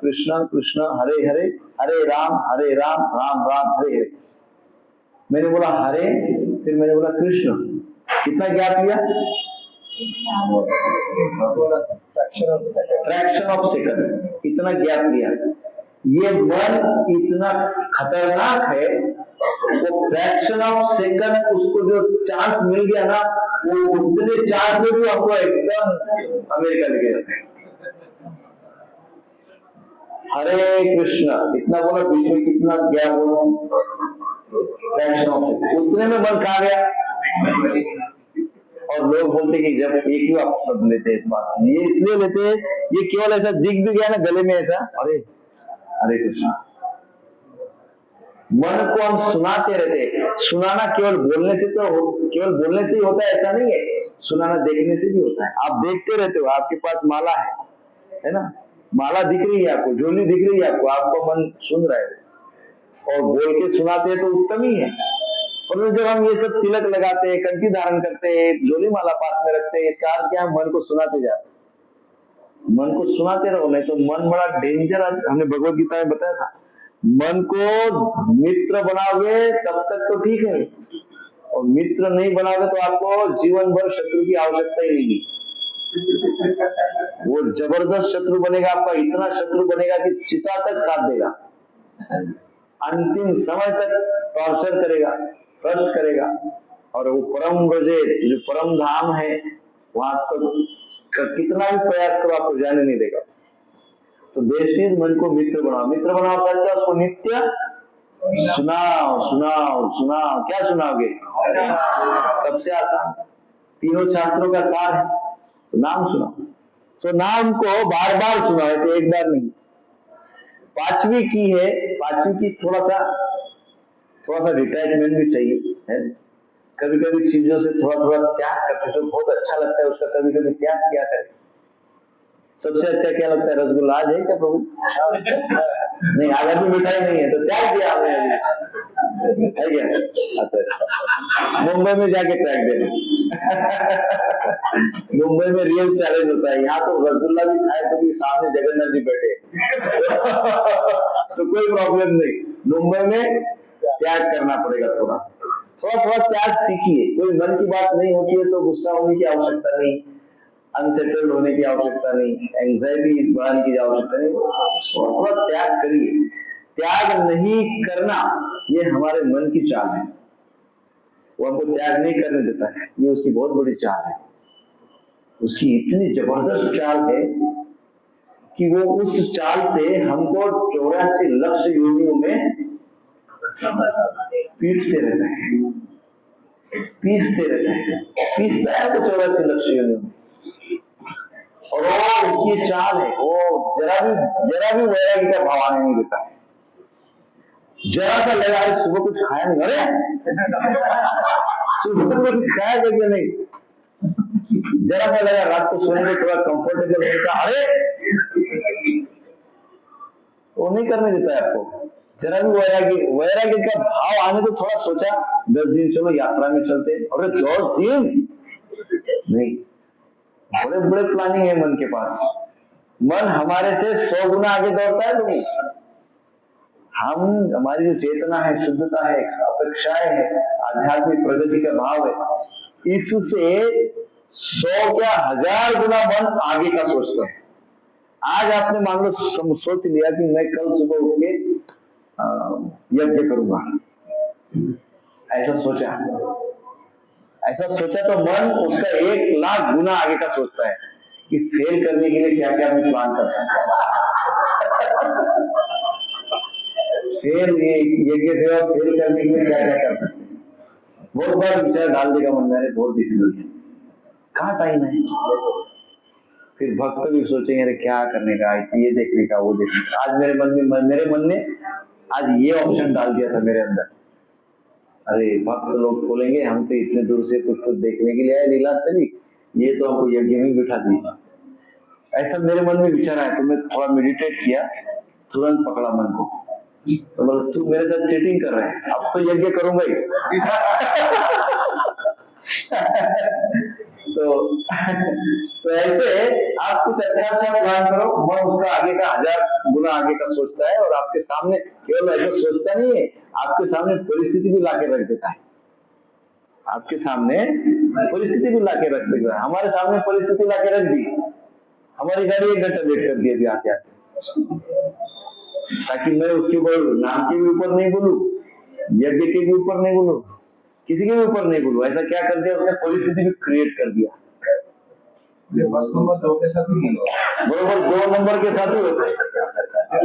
कृष्ण कृष्ण हरे हरे, हरे राम राम राम हरे हरे। मैंने बोला हरे, फिर मैंने बोला कृष्ण, कितना गैप लिया? फ्रैक्शन ऑफ सेकंड, इतना गैप लिया। ये मन इतना खतरनाक है, वो फ्रैक्शन ऑफ सेकंड उसको जो चांस मिल गया ना, वो उतने चांस में भी हमको एकदम अमेरिका लेके जाते हैं। हरे कृष्ण इतना बोला, बीच में कितना गैप बोला, फ्रैक्शन ऑफ सेकंड, उतने में मन खा गया। और लोग बोलते कि जब एक ही आप सब लेते हैं इस बात से, ये इसलिए लेते हैं, ये केवल ऐसा दिख भी गया ना गले में ऐसा, अरे हरे कृष्ण मन को हम सुनाते रहते हैं। सुनाना केवल बोलने से ही होता है ऐसा नहीं है, सुनाना देखने से भी होता है। आप देखते रहते हो, आपके पास माला है ना, माला दिख रही है आपको, झोली दिख रही है आपको, आपका मन सुन रहा है और बोल के सुनाते हैं तो उत्तम ही है। और जब हम ये सब तिलक लगाते हैं, कंठी धारण करते हैं, झोली माला पास में रखते हैं, इसका अर्थ क्या है? मन को सुनाते जाते, मन को सुनाते रहो, नहीं तो मन बड़ा डेंजर। हमने भगवत गीता में बताया था, मन को मित्र बनाओगे तब तक तो ठीक है, और मित्र नहीं बनाओगे तो आपको जीवन भर शत्रु की आवश्यकता ही नहीं है। वो जबरदस्त शत्रु बनेगा आपका, इतना शत्रु बनेगा कि चिता तक साथ देगा, अंतिम समय तक टॉर्चर करेगा, कष्ट करेगा। और वो परम ब्रजे जो परम धाम है, वहां तो कितना भी प्रयास करो आपको जाने नहीं देगा। तो बेस्टीज मन को मित्र बनाओ। मित्र बनाओ क्या? उसको नित्य सुनाओ सुनाओ सुनाओ। क्या सुनाओगे? सबसे आसान, तीनों शास्त्रों का सार है, तो नाम सुनाओ। तो नाम को बार बार सुनाओ, ऐसे एक बार नहीं। पांचवी की है, पांचवी की थोड़ा सा डिटैचमेंट भी चाहिए है। कभी कभी चीजों से थोड़ा त्याग करते तो बहुत अच्छा लगता है, उसका कभी कभी त्याग किया करें। सबसे अच्छा क्या लगता है? रसगुल्ला। आज है क्या प्रभु? नहीं, आज अभी मिठाई नहीं है, तो त्याग किया आपने अभी, है क्या? अच्छा, मुंबई में जाके त्याग देना। मुंबई में रियल चैलेंज होता है। यहाँ तो रसगुल्ला भी खाए तो भी सामने जगन्नाथ जी बैठे तो कोई प्रॉब्लम नहीं। मुंबई में त्याग करना पड़ेगा, थोड़ा त्याग सीखिए। कोई मन की बात नहीं होती है तो गुस्सा होने की आवश्यकता नहीं, अनसेटल्ड होने की आवश्यकता नहीं, एंजाइटी बढ़ाने की आवश्यकता नहीं। थोड़ा त्याग करिए। त्याग नहीं करना ये हमारे मन की चाल है, वो हमको त्याग नहीं करने देता है, ये उसकी बहुत बड़ी चाल है। उसकी इतनी जबरदस्त चाल है कि वो उस चाल से हमको 84 लक्ष योनियों में पीटते रहता है, पीसते रहता है, पीसता है तो 84 लक्ष योनियों में। और वो उसकी चाल है, वो जरा भी वैराग्य का भाव आने नहीं देता है। जरा सा लगा है सुबह कुछ खाया नहीं, अरे सुबह कुछ खाया कैसे नहीं, जरा सा लगा रात को सोने में थोड़ा कंफर्टेबल होगा, अरे वो नहीं करने देता है आपको। जरा भी वैराग्य का भाव आने तो थोड़ा सोचा 10 दिन चलो यात्रा में चलते, अरे 10 दिन नहीं। बड़े बड़े प्लानिंग है मन के पास। मन हमारे से 100 गुना आगे दौड़ता है। तो हमारी जो चेतना है, शुद्धता है, अपेक्षाएं है, आध्यात्मिक प्रगति का भाव है, इससे 100 क्या 1000 गुना मन आगे का सोचता है। आज आपने मान लो सोच लिया कि मैं कल सुबह उठ के यज्ञ करूंगा, ऐसा सोचा तो मन उसका 1 लाख गुना आगे का सोचता है कि फेल करने के लिए क्या क्या मैं प्लान कर सकता हूं, यज्ञ सेवा फेल करने के लिए क्या क्या कर सकते हैं। बहुत बार विचार डाल देगा मन में, बहुत डिफिकल्ट है, कहाँ टाइम है। फिर भक्त भी सोचेंगे अरे क्या करने का, ये देखने का, वो देखने का। आज मेरे मन ने आज ये ऑप्शन डाल दिया था मेरे अंदर, अरे भक्त लोग बोलेंगे हम तो इतने दूर से कुछ देखने के लिए आए लीलास्थली, ये तो हमको यज्ञ में बिठा दिया। ऐसा मेरे मन में विचार आया, तो मैं थोड़ा मेडिटेट किया, तुरंत पकड़ा मन को, तो बोला तू मेरे साथ चीटिंग कर रहा है, अब तो यज्ञ करूंगा ही। तो ऐसे आप कुछ अच्छा प्लान करो, मन उसका आगे का 1000 गुना आगे का सोचता है, और आपके सामने केवल ऐसा सोचता नहीं है, आपके सामने परिस्थिति भी लाके रख देता है। आपके सामने परिस्थिति भी लाके रख देता है। हमारे सामने परिस्थिति लाके रख दी, हमारी गाड़ी 1 घंटा लेट कर दी अभी आते आते, ताकि मैं उसके ऊपर नाम के भी ऊपर नहीं बोलूं, यज्ञ के भी ऊपर नहीं बोलूं, किसी के भी ऊपर नहीं बोलूं। ऐसा क्या कर दिया उसने, परिस्थिति भी क्रिएट कर दिया। बस नंबर 2 के साथ ही बरोबर 2 नंबर के साथ ही होते हैं,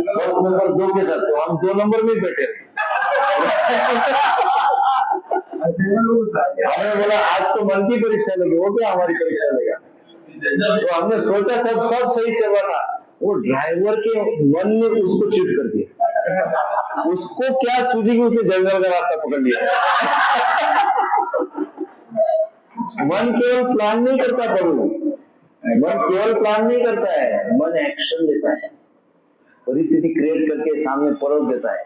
बस नंबर 2 के साथ, तो हम 2 नंबर में बैठे रहे। हमने बोला आज तो मन की परीक्षा लेगी, वो क्या हमारी परीक्षा लेगा। तो हमने सोचा सब सही चल रहा था, वो ड्राइवर के मन ने उसको चीट कर दिया। उसको क्या सूझी कि उसने जंगल का रास्ता पकड़ लिया। मन केवल प्लान नहीं करता प्रभु, मन केवल प्लान नहीं करता है, मन एक्शन लेता है, परिस्थिति क्रिएट करके सामने परोस देता है।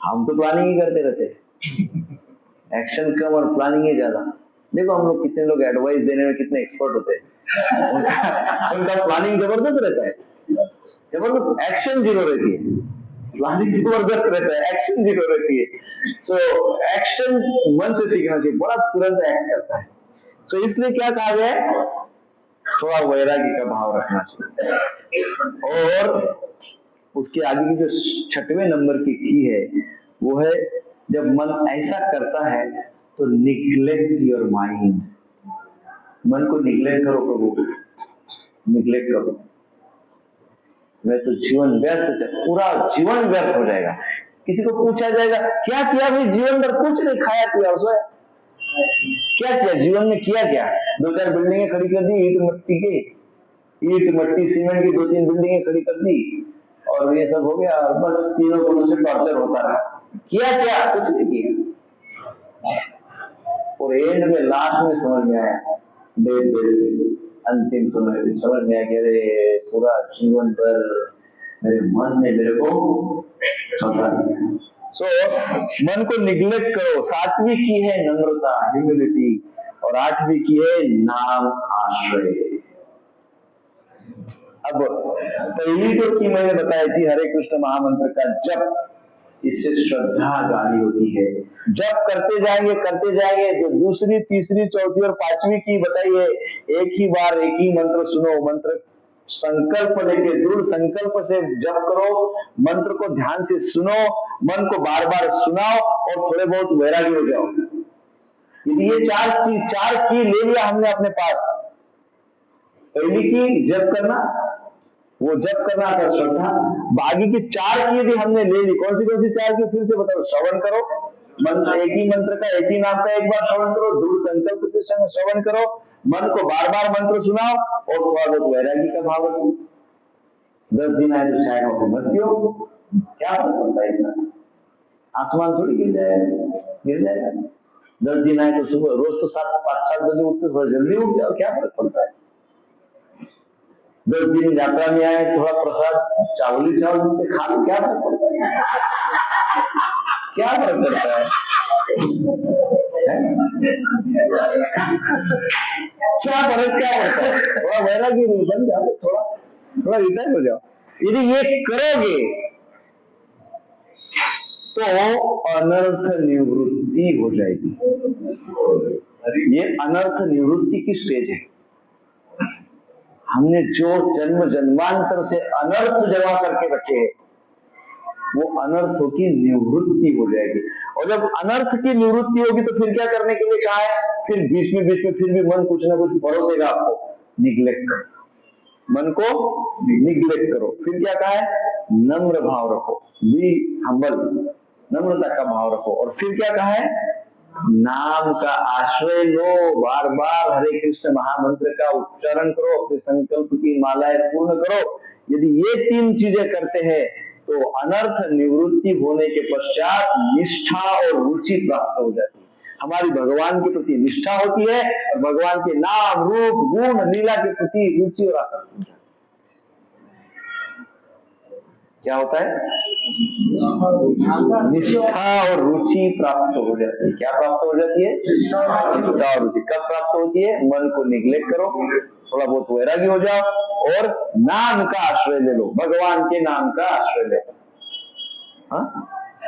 हम तो प्लानिंग ही करते रहते हैं, एक्शन कम और प्लानिंग ही ज्यादा। देखो हम लोग कितने लोग एडवाइस देने में कितने एक्सपर्ट होते हैं, उनका प्लानिंग जबरदस्त रहता है, जबरदस्त, एक्शन जीरो रहती है। प्लानिंग जबरदस्त रहता है, एक्शन जीरो रहती है। सो एक्शन मन से सीखना चाहिए, बड़ा तुरंत एक्ट करता है। सो इसलिए क्या कहा गया है, थोड़ा वैराग्य का भाव रखना चाहिए। और उसके आगे की जो 6वें नंबर की है वो है, जब मन ऐसा करता है तो निग्लेक्ट योर माइंड। मन को निग्लेक्ट करो प्रभु, निग्लेक्ट करो। मैं तो जीवन व्यर्थ, पूरा जीवन व्यर्थ हो जाएगा। किसी को पूछा जाएगा क्या किया भाई जीवन भर, कुछ नहीं, खाया पिया सोया। क्या किया जीवन में, किया क्या? 2-4 बिल्डिंगें खड़ी कर दी, ईट मट्टी सीमेंट की 2-3 बिल्डिंगें खड़ी कर दी और ये सब हो गया, और बस तीनों गुणों से टॉर्चर होता रहा। किया क्या? कुछ नहीं किया। और एंड में लास्ट में समझ में आया, अंतिम समय में समझ में आया कि अरे पूरा जीवन भर मेरे मन ने मेरे को फंसा दिया। सो मन को निग्लेक्ट करो। 7वीं की है नम्रता, ह्यूमिलिटी, और 8वीं की है नाम आश्रय। अब पहली जो की मैंने बताई थी हरे कृष्ण महामंत्र का जप, इससे श्रद्धा गाली होती है। जप करते जाएंगे तो दूसरी, तीसरी, चौथी और 5वीं की बताई है, एक ही बार एक ही मंत्र सुनो, मंत्र संकल्प लेके दृढ़ संकल्प से जप करो, मंत्र को ध्यान से सुनो, मन को बार बार सुनाओ और थोड़े बहुत वैरागी हो जाओ। यदि ये 4 की ले लिया हमने अपने पास, पहली की जप करना, वो जप करना था श्रद्धा, बाकी की 4 की यदि हमने ले ली, कौन सी 4 की फिर से बताओ। श्रवण करो, मंत्र, एक ही मंत्र का एक ही नाम का एक बार श्रवण करो, दृढ़ संकल्प से श्रवण करो, मन को बार बार मंत्र सुनाओ और थोड़ा बहुत वैरागी का भाव रखो। 10 दिन आए तो चाहे हो मत क्यों, क्या फर्क पड़ता है इतना, आसमान थोड़ी गिर जाएगा। 10 दिन आए तो सुबह रोज तो 5-7 बजे उठते, थोड़ा जल्दी उठ जाओ, क्या फर्क पड़ता है। 10 दिन यात्रा में आए, थोड़ा प्रसाद चावल खा लो, क्या फर्क पड़ता है, क्या फर्क पड़ता है, क्या पड़ता है। थोड़ा वैरागी बन जाओ, थोड़ा रिटायर हो जाओ। यदि ये करोगे तो अनर्थ निवृत्ति हो जाएगी। ये अनर्थ निवृत्ति की स्टेज है। हमने जो जन्म जन्मांतर से अनर्थ जमा करके रखे हैं, वो अनर्थों की निवृत्ति हो जाएगी। और जब अनर्थ की निवृत्ति होगी तो फिर क्या करने के लिए कहा है, फिर बीच में फिर भी मन कुछ ना कुछ परोसेगा आपको, निग्लेक्ट करो, मन को निग्लेक्ट करो। फिर क्या कहा है, नम्र भाव रखो, बी हम्बल, नम्रता का भाव रखो। और फिर क्या कहा है, नाम का आश्रय लो, बार बार हरे कृष्ण महामंत्र का उच्चारण करो, अपने संकल्प की मालाएं पूर्ण करो। यदि ये 3 चीजें करते हैं तो अनर्थ निवृत्ति होने के पश्चात निष्ठा और रुचि प्राप्त हो जाती है। हमारी भगवान के प्रति निष्ठा होती है और भगवान के नाम, रूप, गुण, लीला के प्रति रुचि और आसक्ति होती है। क्या होता है, निष्ठा और रुचि प्राप्त हो जाती है। क्या प्राप्त हो जाती है, निष्ठा और रुचि। कब प्राप्त होती है, मन को निग्लेक्ट करो, थोड़ा बहुत वैरागी हो जाओ और नाम का आश्रय ले लो, भगवान के नाम का आश्रय ले लो। हाँ,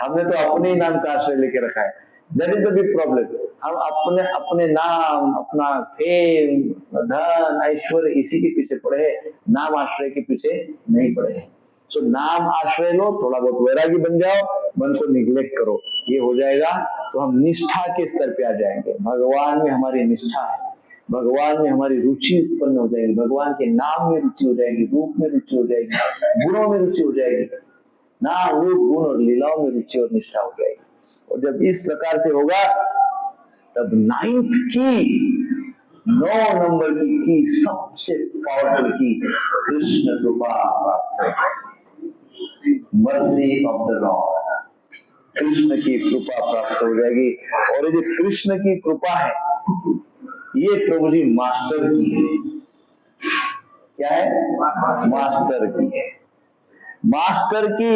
हमने तो अपने ही नाम का आश्रय लेके रखा है, that is the big problem. हम अपने नाम, अपना फेम, धन, ऐश्वर्य, इसी के पीछे पड़े, नाम आश्रय के पीछे नहीं पड़े। सो नाम आश्रय लो, थोड़ा बहुत वैरागी बन जाओ, मन को निग्लेक्ट करो, ये हो जाएगा तो हम निष्ठा के स्तर पे आ जाएंगे। भगवान में हमारी निष्ठा है, भगवान में हमारी रुचि उत्पन्न हो जाएगी, भगवान के नाम में रुचि हो जाएगी, रूप में रुचि हो जाएगी, गुणों में रुचि हो जाएगी, नाम, रूप, गुण और लीलाओं में रुचि और निष्ठा हो जाएगी। और जब इस प्रकार से होगा तब 9th की, 9 नंबर की सबसे पावरफुल की, कृष्ण कृपा, mercy of the Lord, Krishna की कृपा प्राप्त हो जाएगी। और ये जो कृष्ण की कृपा है ये प्रभु जी मास्टर की है। क्या है? मास्टर की है। मास्टर की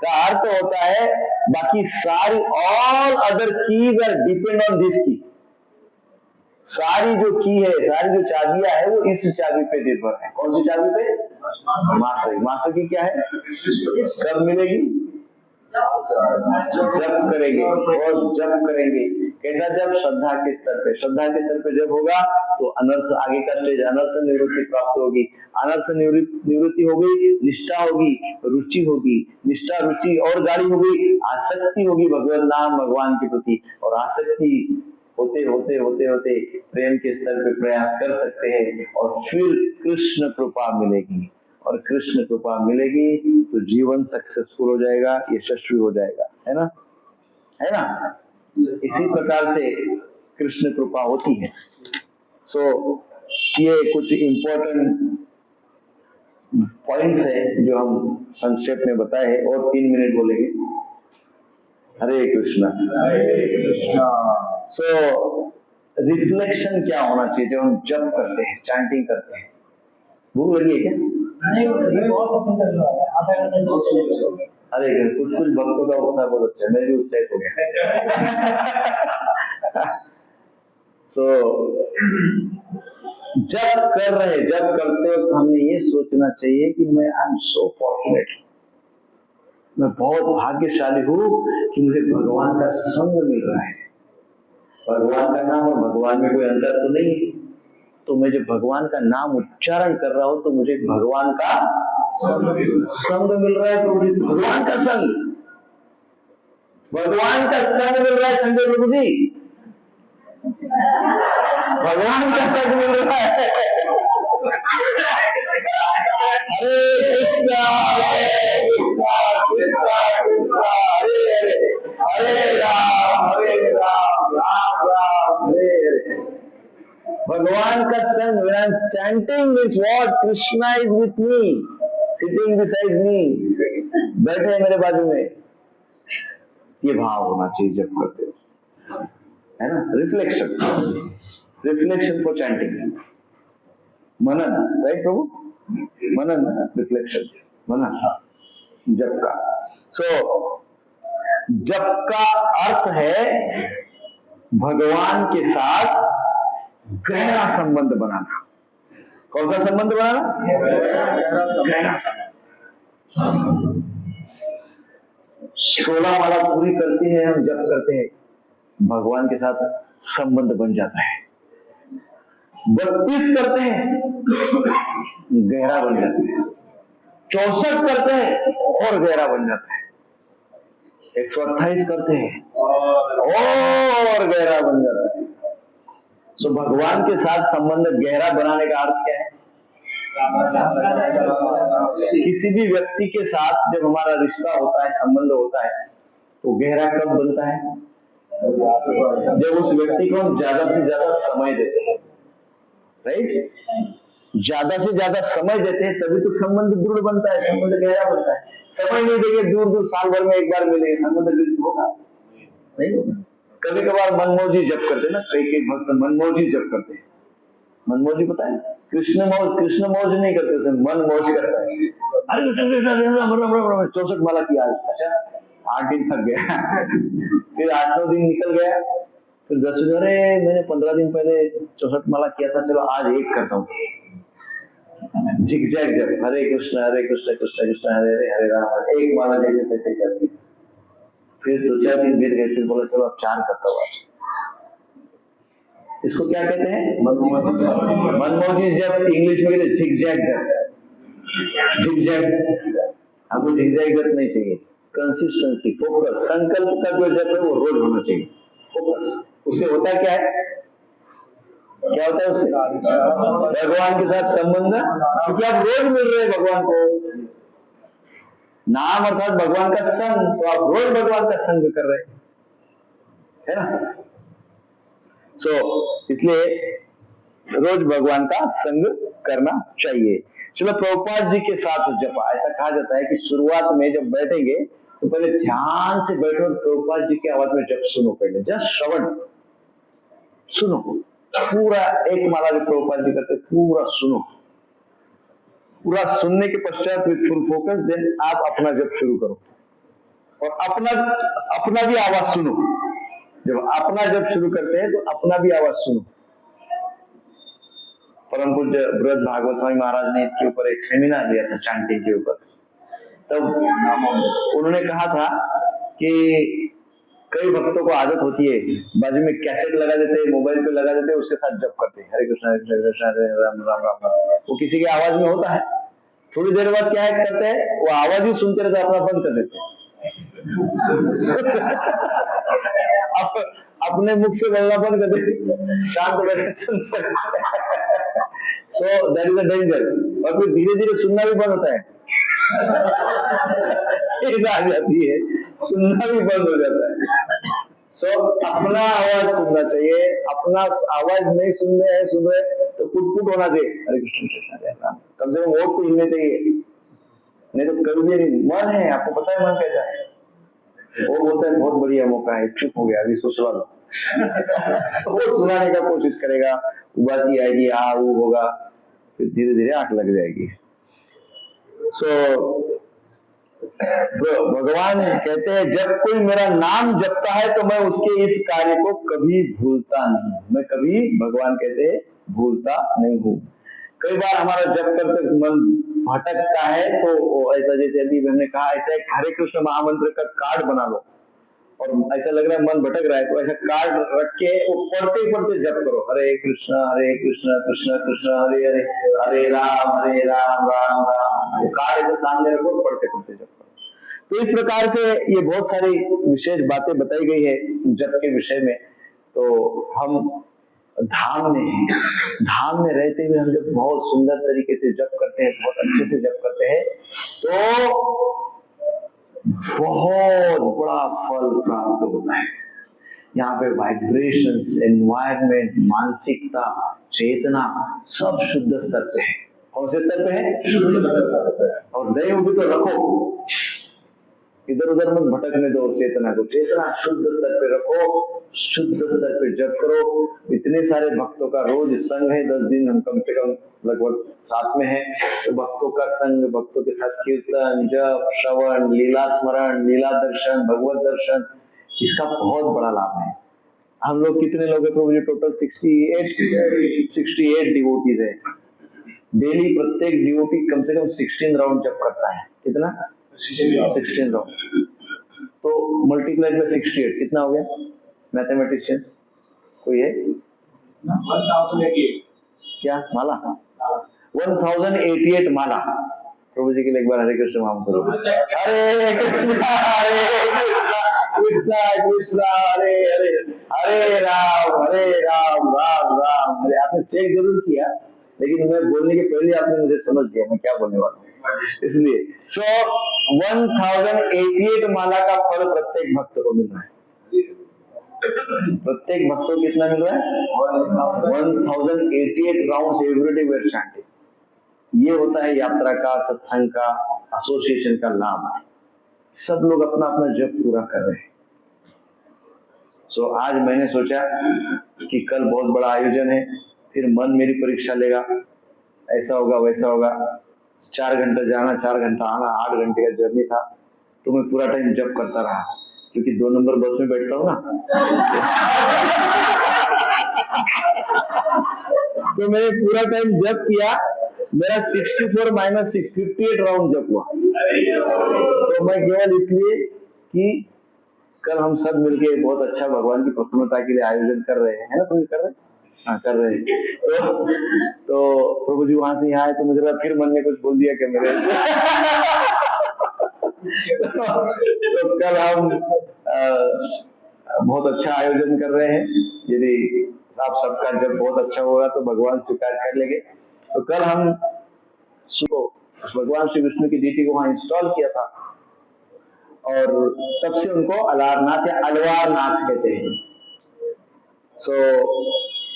का अर्थ होता है बाकी सारी all other keys are depend on this key. सारी जो की है, सारी जो चाबियां है वो इस चाबी पे निर्भर है। कौन सी चाबी पे? मास्टर। मास्टर की क्या है? कब मिलेगी? जब करेंगे। और जब करेंगे कैसा? जब श्रद्धा के स्तर पे। श्रद्धा के स्तर पे जब होगा तो अनर्थ, आगे का स्टेज अनर्थ निवृत्ति प्राप्त होगी। अनर्थ निवृत्ति हो गई, निष्ठा होगी, रुचि होगी, निष्ठा रुचि और गाढ़ी होगी, आसक्ति होगी भगवत नाम भगवान के प्रति। और आसक्ति होते होते होते होते प्रेम के स्तर पे प्रयास कर सकते हैं और फिर कृष्ण कृपा मिलेगी। और कृष्ण कृपा मिलेगी तो जीवन सक्सेसफुल हो जाएगा, यशस्वी हो जाएगा, है ना? है ना? इसी प्रकार से कृष्ण कृपा होती है। सो ये कुछ इंपॉर्टेंट पॉइंट्स है जो हम संक्षेप में बताए हैं। और 3 मिनट बोलेंगे। हरे कृष्णा। हरे कृष्णा। सो रिफ्लेक्शन क्या होना चाहिए जब हम जप करते हैं, चैंटिंग करते हैं? भूख लगी है क्या? नहीं, बहुत अच्छा चल रहा है। आधा घंटे से अरे कुछ भक्तों का उत्साह बहुत अच्छा है, मैं भी उत्साहित हो गया। सो जब कर रहे, जब करते वक्त हमने ये सोचना चाहिए कि मैं आई एम सो फॉर्चुनेट, मैं बहुत भाग्यशाली हूँ कि मुझे भगवान का संग मिल रहा है। भगवान का नाम और भगवान में कोई अंतर तो नहीं है। तो मैं जब भगवान का नाम उच्चारण कर रहा हूं तो मुझे भगवान का संग मिल रहा है। तो मुझे भगवान का संग, भगवान का संग मिल रहा है। संजय प्रभु जी, भगवान का संग मिल रहा है। हरे कृष्णा हरे राम राम राम हरे हरे। भगवान का संग, when I'm chanting is what Krishna is with me, sitting beside me, बैठे हैं मेरे बाजू में। ये भाव होना चाहिए जब करते हो, है ना? रिफ्लेक्शन, रिफ्लेक्शन फॉर चैंटिंग, मनन, राइट प्रभु? मनन, रिफ्लेक्शन, मनन जप का। सो जप का अर्थ है भगवान के साथ गहरा संबंध बनाना। कौन सा संबंध बनाना? गहरा संबंध। 16 माला पूरी करते हैं हम, जप करते हैं, भगवान के साथ संबंध बन जाता है। 32 करते हैं, गहरा बन जाता है। 64 करते हैं और गहरा बन जाता है। 128 करते हैं और गहरा बन जाता है। सो भगवान के साथ संबंध गहरा बनाने का अर्थ क्या है? किसी भी व्यक्ति के साथ जब हमारा रिश्ता होता है, संबंध होता है, तो गहरा कब बनता है? जब उस व्यक्ति को हम ज्यादा से ज्यादा समय देते हैं, राइट? ज्यादा से ज्यादा समय देते हैं तभी तो संबंध दृढ़ बनता है, संबंध गहरा बनता है। समय नहीं देंगे, दूर दूर साल भर में एक बार मिलेंगे, संबंध दृढ़ होगा नहीं होगा। कभी कभार मनमोजी जप करते हैं ना, कई भक्त मनमोजी जप करते हैं। मनमोजी पता है? कृष्ण मौज नहीं करते, उसे मन मौज करता है। अरे कृष्ण 64 माला की आज, अच्छा 8 दिन थक गया। फिर 8-9 दिन निकल गया, फिर 10 दिन, अरे मैंने 15 दिन पहले 64 माला किया था, चलो आज एक करता हूँ। झिकझैक जप, हरे कृष्ण कृष्ण कृष्ण हरे हरे, हरे राम, एक माला जैसे तैसे करती। फिर 2-4 दिन बीत गए, फिर बोला चलो अब 4 करता हूँ। इसको क्या कहते हैं? मनमोजी जब, इंग्लिश में कहते हैं झिकझैक जप। झिकझैक, आपको झिकझैक जप नहीं चाहिए। कंसिस्टेंसी, फोकस, संकल्प का जो जप है वो रोज होना चाहिए। फोकस, उससे होता क्या है? क्या होता है उससे? भगवान के साथ संबंध, क्योंकि आप रोज मिल रहे हैं भगवान को। नाम अर्थात भगवान का संग, तो आप रोज भगवान का संग कर रहे हैं, है ना? सो इसलिए रोज भगवान का संग करना चाहिए। चलो प्रभुपाद जी के साथ जपा, ऐसा कहा जाता है कि शुरुआत में जब बैठेंगे तो पहले ध्यान से बैठो और प्रभुपाद जी की आवाज में जब सुनो, पहले जस्ट श्रवण सुनो, पूरा एक माला जो प्रभुपाद जी करते पूरा सुनो। पूरा सुनने के पश्चात विद फुल फोकस देन आप अपना जप शुरू करो और अपना भी आवाज सुनो। जब अपना जप शुरू करते हैं तो अपना भी आवाज सुनो। परम पूज्य बृहद भागवत स्वामी महाराज ने इसके ऊपर एक सेमिनार लिया था चैंटिंग के ऊपर। तब उन्होंने कहा था कि कई भक्तों को आदत होती है बाजू में कैसेट लगा देते हैं, मोबाइल पे लगा देते हैं, उसके साथ जप करते हैं हरे कृष्णा हरे कृष्णा हरे राम राम राम राम। वो किसी की आवाज में होता है, थोड़ी देर बाद क्या है करते हैं, वो आवाज ही सुनते रहते, अपना बंद कर देते हैं। अपने मुख से बोलना बंद कर देते, शांत बैठे सुनते। So that is a danger. और फिर धीरे धीरे सुनना भी बंद होता है। आ जाती है, सुनना भी बंद हो जाता है। सो अपना आवाज सुनना चाहिए। अपना आवाज नहीं सुन रहे तो पुट होना चाहिए हरे कृष्ण हरे राम, कम से कम वोट तो हिलने चाहिए, नहीं तो कभी नहीं। मन है, आपको पता है मन कैसा है, वो बोलता है बहुत बढ़िया मौका है, चुप हो गया, अभी सोचवा लो। वो सुनाने का कोशिश करेगा, उबासी आएगी, वो होगा, फिर धीरे धीरे आंख लग जाएगी। सो भगवान कहते हैं जब कोई मेरा नाम जपता है तो मैं उसके इस कार्य को कभी भूलता नहीं। मैं कभी, भगवान कहते हैं, भूलता नहीं हूँ। कई बार हमारा जप करते मन भटकता है, तो ऐसा जैसे अभी हमने कहा, ऐसा एक हरे कृष्ण महामंत्र का कार्ड बना लो और ऐसा लग रहा है मन भटक रहा है तो ऐसा कार्ड रख के वो पढ़ते पढ़ते जप करो, हरे कृष्ण कृष्ण कृष्ण हरे हरे, हरे राम राम राम। वो कार्ड ऐसे सामने रखो, पढ़ते पढ़ते जप करो। तो इस प्रकार से ये बहुत सारी विशेष बातें बताई गई है जप के विषय में। तो हम धाम में हैं, धाम में रहते हुए हम जब बहुत सुंदर तरीके से जप करते हैं, बहुत अच्छे से जप करते हैं, तो बहुत बड़ा फल प्राप्त होता है। यहाँ पे वाइब्रेशंस, एनवायरनमेंट, मानसिकता, चेतना सब शुद्ध स्तर पे है। कौन से स्तर पे है? शुद्ध स्तर पे। और नहीं होगी तो रखो, इधर उधर मत भटकने दो चेतना को। चेतना शुद्ध स्तर पे रखो, शुद्ध स्तर पे जप करो। इतने सारे भक्तों का रोज संग है, 10 दिन हम कम से कम लगभग साथ में है, तो भक्तों का संग, भक्तों के साथ कीर्तन, जप, श्रवण, लीला स्मरण, लीला दर्शन, भगवत दर्शन, इसका बहुत बड़ा लाभ है। हम लोग कितने लोग हैं प्रभु जी? टोटल 68 डिवोटीज है। डेली प्रत्येक डिवोटी कम से कम 16 राउंड जप करता है। कितना? 16 राउंड। तो मल्टीप्लाई बाय 68 कितना हो गया? मैथमेटिशियन कोई है? 1088 क्या माला? 1088 माला। प्रभु जी के लिए एक बार हरे कृष्ण नाम करो। हरे कृष्णा कृष्णा कृष्णा हरे हरे, हरे राम राम राम हरे। आपने चेक जरूर किया, लेकिन मैं बोलने के पहले आपने मुझे समझ गया मैं क्या बोलने वाला हूँ, इसलिए। सो 1088 माला का फल प्रत्येक भक्त को मिल रहा है। प्रत्येक भक्त को कितना मिल रहा है? 1088 rounds everyday we are chanting. ये होता है यात्रा का, सत्संग का, एसोसिएशन का लाभ। सब लोग अपना अपना जप पूरा कर रहे हैं। सो आज मैंने सोचा कि कल बहुत बड़ा आयोजन है, फिर मन मेरी परीक्षा लेगा, ऐसा होगा वैसा होगा। 4 घंटे जाना, 4 घंटा आना, 8 घंटे का जर्नी था, तो मैं पूरा टाइम जप करता रहा, क्योंकि 2 नंबर बस में बैठता हूँ ना। तो मैंने पूरा टाइम जप किया, मेरा 64 - 6 58 राउंड जप हुआ। तो मैं केवल इसलिए कि कल हम सब मिलके बहुत अच्छा भगवान की प्रसन्नता के लिए आयोजन कर रहे हैं, है ना? कोई कर रहे हैं? हाँ, कर रहे हैं। तो प्रभु जी वहां से यहाँ आए तो मुझे लगा फिर मन ने कुछ बोल दिया क्या मेरे। तो कल हम बहुत अच्छा आयोजन कर रहे हैं। यदि आप सबका जब बहुत अच्छा होगा तो भगवान स्वीकार कर लेंगे। तो कल हम सुबह भगवान श्री विष्णु की डीटी को वहां इंस्टॉल किया था, और तब से उनको अलारनाथ या अलवारनाथ कहते हैं। सो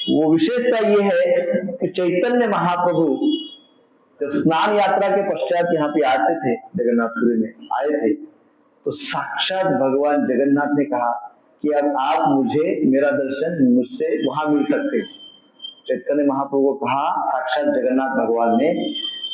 वो विशेषता ये है कि चैतन्य महाप्रभु जब स्नान यात्रा के पश्चात यहाँ पे आते थे, जगन्नाथपुरी में आए थे, तो साक्षात भगवान जगन्नाथ ने कहा कि अब आप मुझे मेरा दर्शन मुझसे वहां मिल सकते हैं। चैतन्य महाप्रभु को कहा साक्षात जगन्नाथ भगवान ने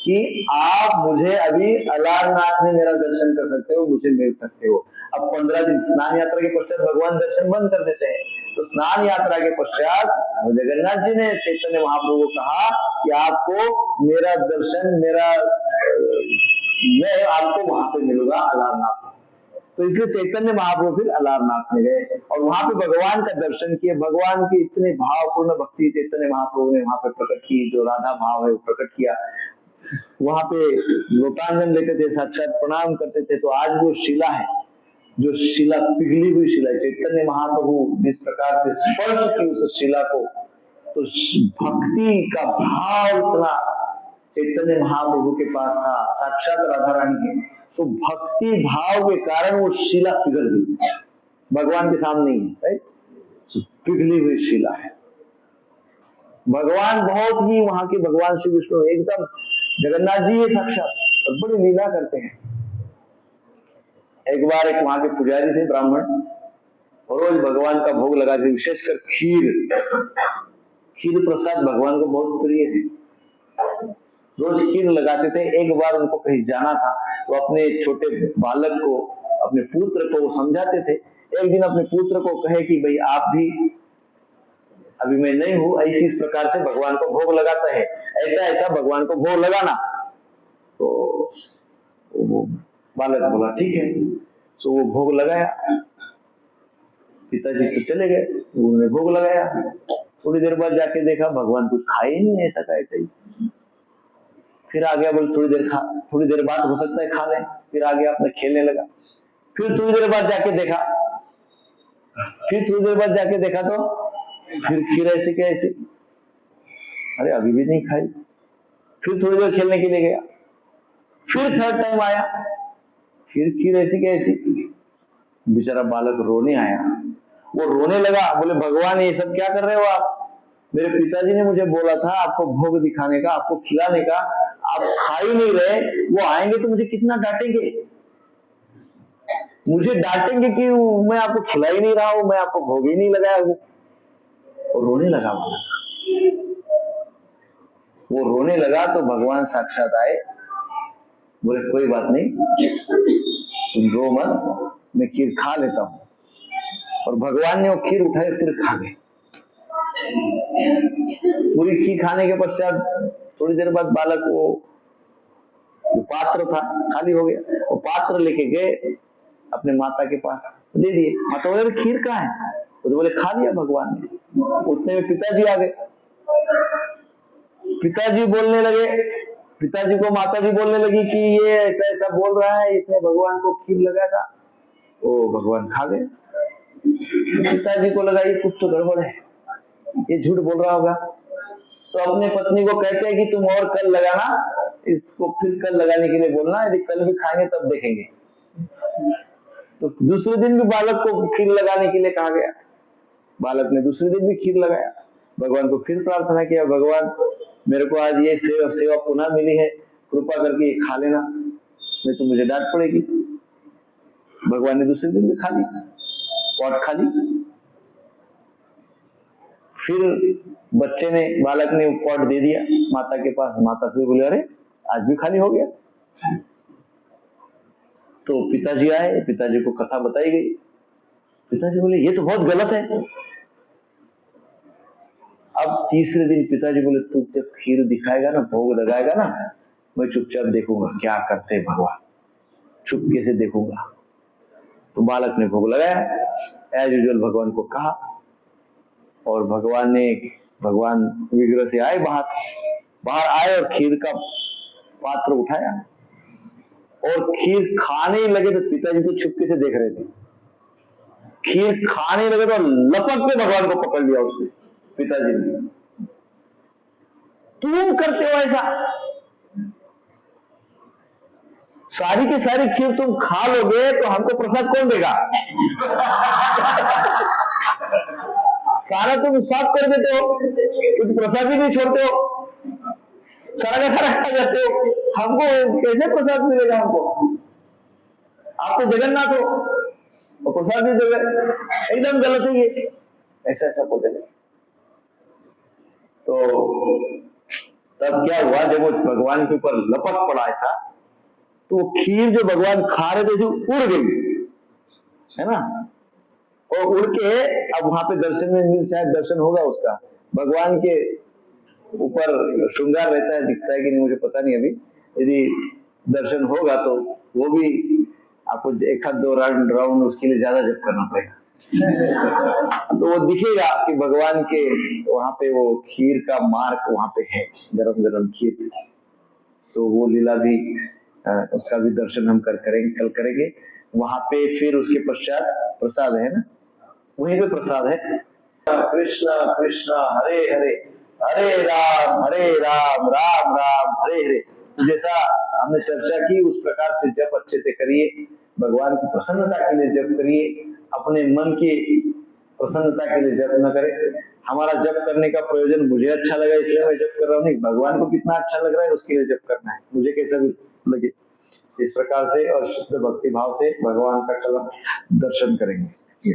कि आप मुझे अभी अलारनाथ में मेरा दर्शन कर सकते हो, मुझे मिल सकते हो। अब 15 दिन स्नान यात्रा के पश्चात भगवान दर्शन बंद कर देते हैं, तो स्नान यात्रा के पश्चात जगन्नाथ जी ने चैतन्य महाप्रभु को कहा कि आपको मेरा दर्शन मैं आपको वहां पे मिलूंगा अलारनाथ। तो इसलिए चैतन्य महाप्रभु फिर अलारनाथ में गए और वहां पे भगवान का दर्शन किए। भगवान की इतने भावपूर्ण भक्ति चैतन्य महाप्रभु ने वहां पे प्रकट की, जो राधा भाव है वो प्रकट किया। वहां पे लोटांगन लेते थे, साक्षात प्रणाम करते थे। तो आज वो शिला है, जो शिला पिघली हुई शिला है, चैतन्य महाप्रभु जिस प्रकार से स्पर्श की उस शिला को, तो भक्ति का भाव इतना चैतन्य महाप्रभु के पास था, साक्षात राधा रानी है। तो भक्ति भाव के कारण वो शिला पिघल गई, भगवान के सामने ही है, पिघली हुई शिला है। भगवान बहुत ही वहां के भगवान श्री विष्णु एकदम जगन्नाथ जी ये साक्षात और बड़ी लीला करते हैं। एक बार एक वहां के पुजारी थे ब्राह्मण, रोज भगवान का भोग लगाते, विशेषकर खीर प्रसाद भगवान को बहुत प्रिय है, रोज खीर लगाते थे। एक बार उनको कहीं जाना था, तो अपने छोटे बालक को, अपने पुत्र को वो समझाते थे। एक दिन अपने पुत्र को कहे कि भाई आप भी, अभी मैं नहीं हूं, ऐसी इस प्रकार से भगवान को भोग लगाता है, ऐसा ऐसा भगवान को भोग लगाना। तो वो बालक बोला ठीक है। तो वो भोग लगाया, पिताजी तो चले गए, उन्होंने भोग लगाया। थोड़ी देर बाद जाके देखा भगवान कुछ खाए ही नहीं, ऐसा का ऐसा ही। फिर आ गया, बोले थोड़ी देर बाद हो सकता है खा लें। फिर आ गया, अपने खेलने लगा। फिर थोड़ी देर बाद जाके देखा, तो फिर खीर ऐसी क्या ऐसी, अरे अभी भी नहीं खाई। फिर थोड़ी देर खेलने के लिए गया, फिर थर्ड टाइम आया, फिर खीर ऐसी क्या ऐसी। बेचारा बालक रोने आया, वो रोने लगा, बोले भगवान ये सब क्या कर रहे हो आप? मेरे पिताजी ने मुझे बोला था आपको भोग दिखाने का, आपको खिलाने का, आप खा ही नहीं रहे। वो आएंगे तो मुझे कितना डांटेंगे, मुझे डांटेंगे कि मैं आपको खिला ही नहीं रहा हूं, मैं आपको भोग ही नहीं लगाया हूं। और रोने लगा वो रोने लगा तो भगवान साक्षात आए, बोले कोई बात नहीं, तुम रो मत, मैं खीर खा लेता हूं। और भगवान ने वो खीर उठाई, फिर खा गए। पूरी खीर खाने के पश्चात थोड़ी देर बाद बालक वो जो पात्र था खाली हो गया, वो पात्र लेके गए अपने माता के पास, दे दिए। माता बोले खीर कहाँ है? तो बोले खा लिया भगवान ने। उतने में पिताजी आ गए, पिताजी बोलने लगे, पिताजी को माताजी बोलने लगी कि ये ऐसा ऐसा बोल रहा है, इसने भगवान को खीर लगाया था। वो भगवान खा गए। पिताजी को लगा ये कुछ तो गड़बड़ है, ये झूठ बोल रहा होगा। तो अपने पत्नी को कहते हैं कि तुम और कल लगाना, इसको फिर कल लगाने के लिए बोलना, यदि कल भी खाएंगे तब देखेंगे। तो दूसरे दिन भी बालक को खीर लगाने के लिए कहा गया, बालक ने दूसरे दिन भी खीर लगाया। भगवान को फिर प्रार्थना किया, भगवान मेरे को आज ये सेवा पुनः मिली है, कृपा करके खा लेना, नहीं तो मुझे डांट पड़ेगी। भगवान ने दूसरे दिन भी खा ली, पॉट खा ली। फिर बच्चे ने, बालक ने पॉट दे दिया माता के पास। माता फिर बोले अरे आज भी खाली हो गया। तो पिताजी आए, पिताजी को कथा बताई गई। पिताजी बोले ये तो बहुत गलत है। अब तीसरे दिन पिताजी बोले तू जब खीर दिखाएगा ना, भोग लगाएगा ना, मैं चुपचाप देखूंगा क्या करते हैं भगवान, चुपके से देखूंगा। तो बालक ने भोग लगाया, एज यूजुअल भगवान को कहा, और भगवान विग्रह से आए, बाहर आए और खीर का पात्र उठाया और खीर खाने लगे। तो पिताजी को चुपके से देख रहे थे। खीर खाने लगे तो लपक के भगवान को पकड़ लिया उसने, पिताजी ने। तुम करते हो ऐसा, सारी की सारी खीर तुम खा लोगे तो हमको प्रसाद कौन देगा? सारा तुम साफ कर देते हो, कुछ प्रसाद भी नहीं छोड़ते हो, सारा का सारा खा जाते हो, हमको कैसे प्रसाद मिलेगा हमको? आप तो जगन्नाथ हो और प्रसाद भी दोगे, एकदम गलत है ये, ऐसा ऐसा बोलते थे। तो तब क्या हुआ, जब वो भगवान के ऊपर लपक पड़ा था तो वो खीर जो भगवान खा रहे थे उड़ गई, है ना, और उड़ के अब वहां पे दर्शन में शायद दर्शन होगा उसका, भगवान के ऊपर श्रृंगार रहता है, दिखता है कि नहीं मुझे पता नहीं अभी, यदि दर्शन होगा तो वो भी आपको एक आध दो राउंड उसके लिए ज्यादा जप करना पड़ेगा तो वो दिखेगा कि भगवान के वहां पे वो खीर का मार्क वहां पे है, गरम गरम खीर, तो वो लीला भी उसका भी दर्शन हम करेंगे, कल करेंगे वहां पे। फिर उसके पश्चात प्रसाद है ना, वहीं पे प्रसाद है, कृष्ण कृष्ण हरे हरे हरे राम राम राम हरे हरे। जैसा हमने चर्चा की उस प्रकार से जप अच्छे से करिए, भगवान की प्रसन्नता के लिए जप करिए, अपने मन की प्रसन्नता के लिए जप न करें। हमारा जप करने का प्रयोजन मुझे अच्छा लगा इसलिए मैं जप कर रहा हूँ, नहीं, भगवान को कितना अच्छा लग रहा है उसके लिए जप करना है, मुझे कैसा भी लगे। इस प्रकार से और शुद्ध भक्ति भाव से भगवान का कल दर्शन करेंगे।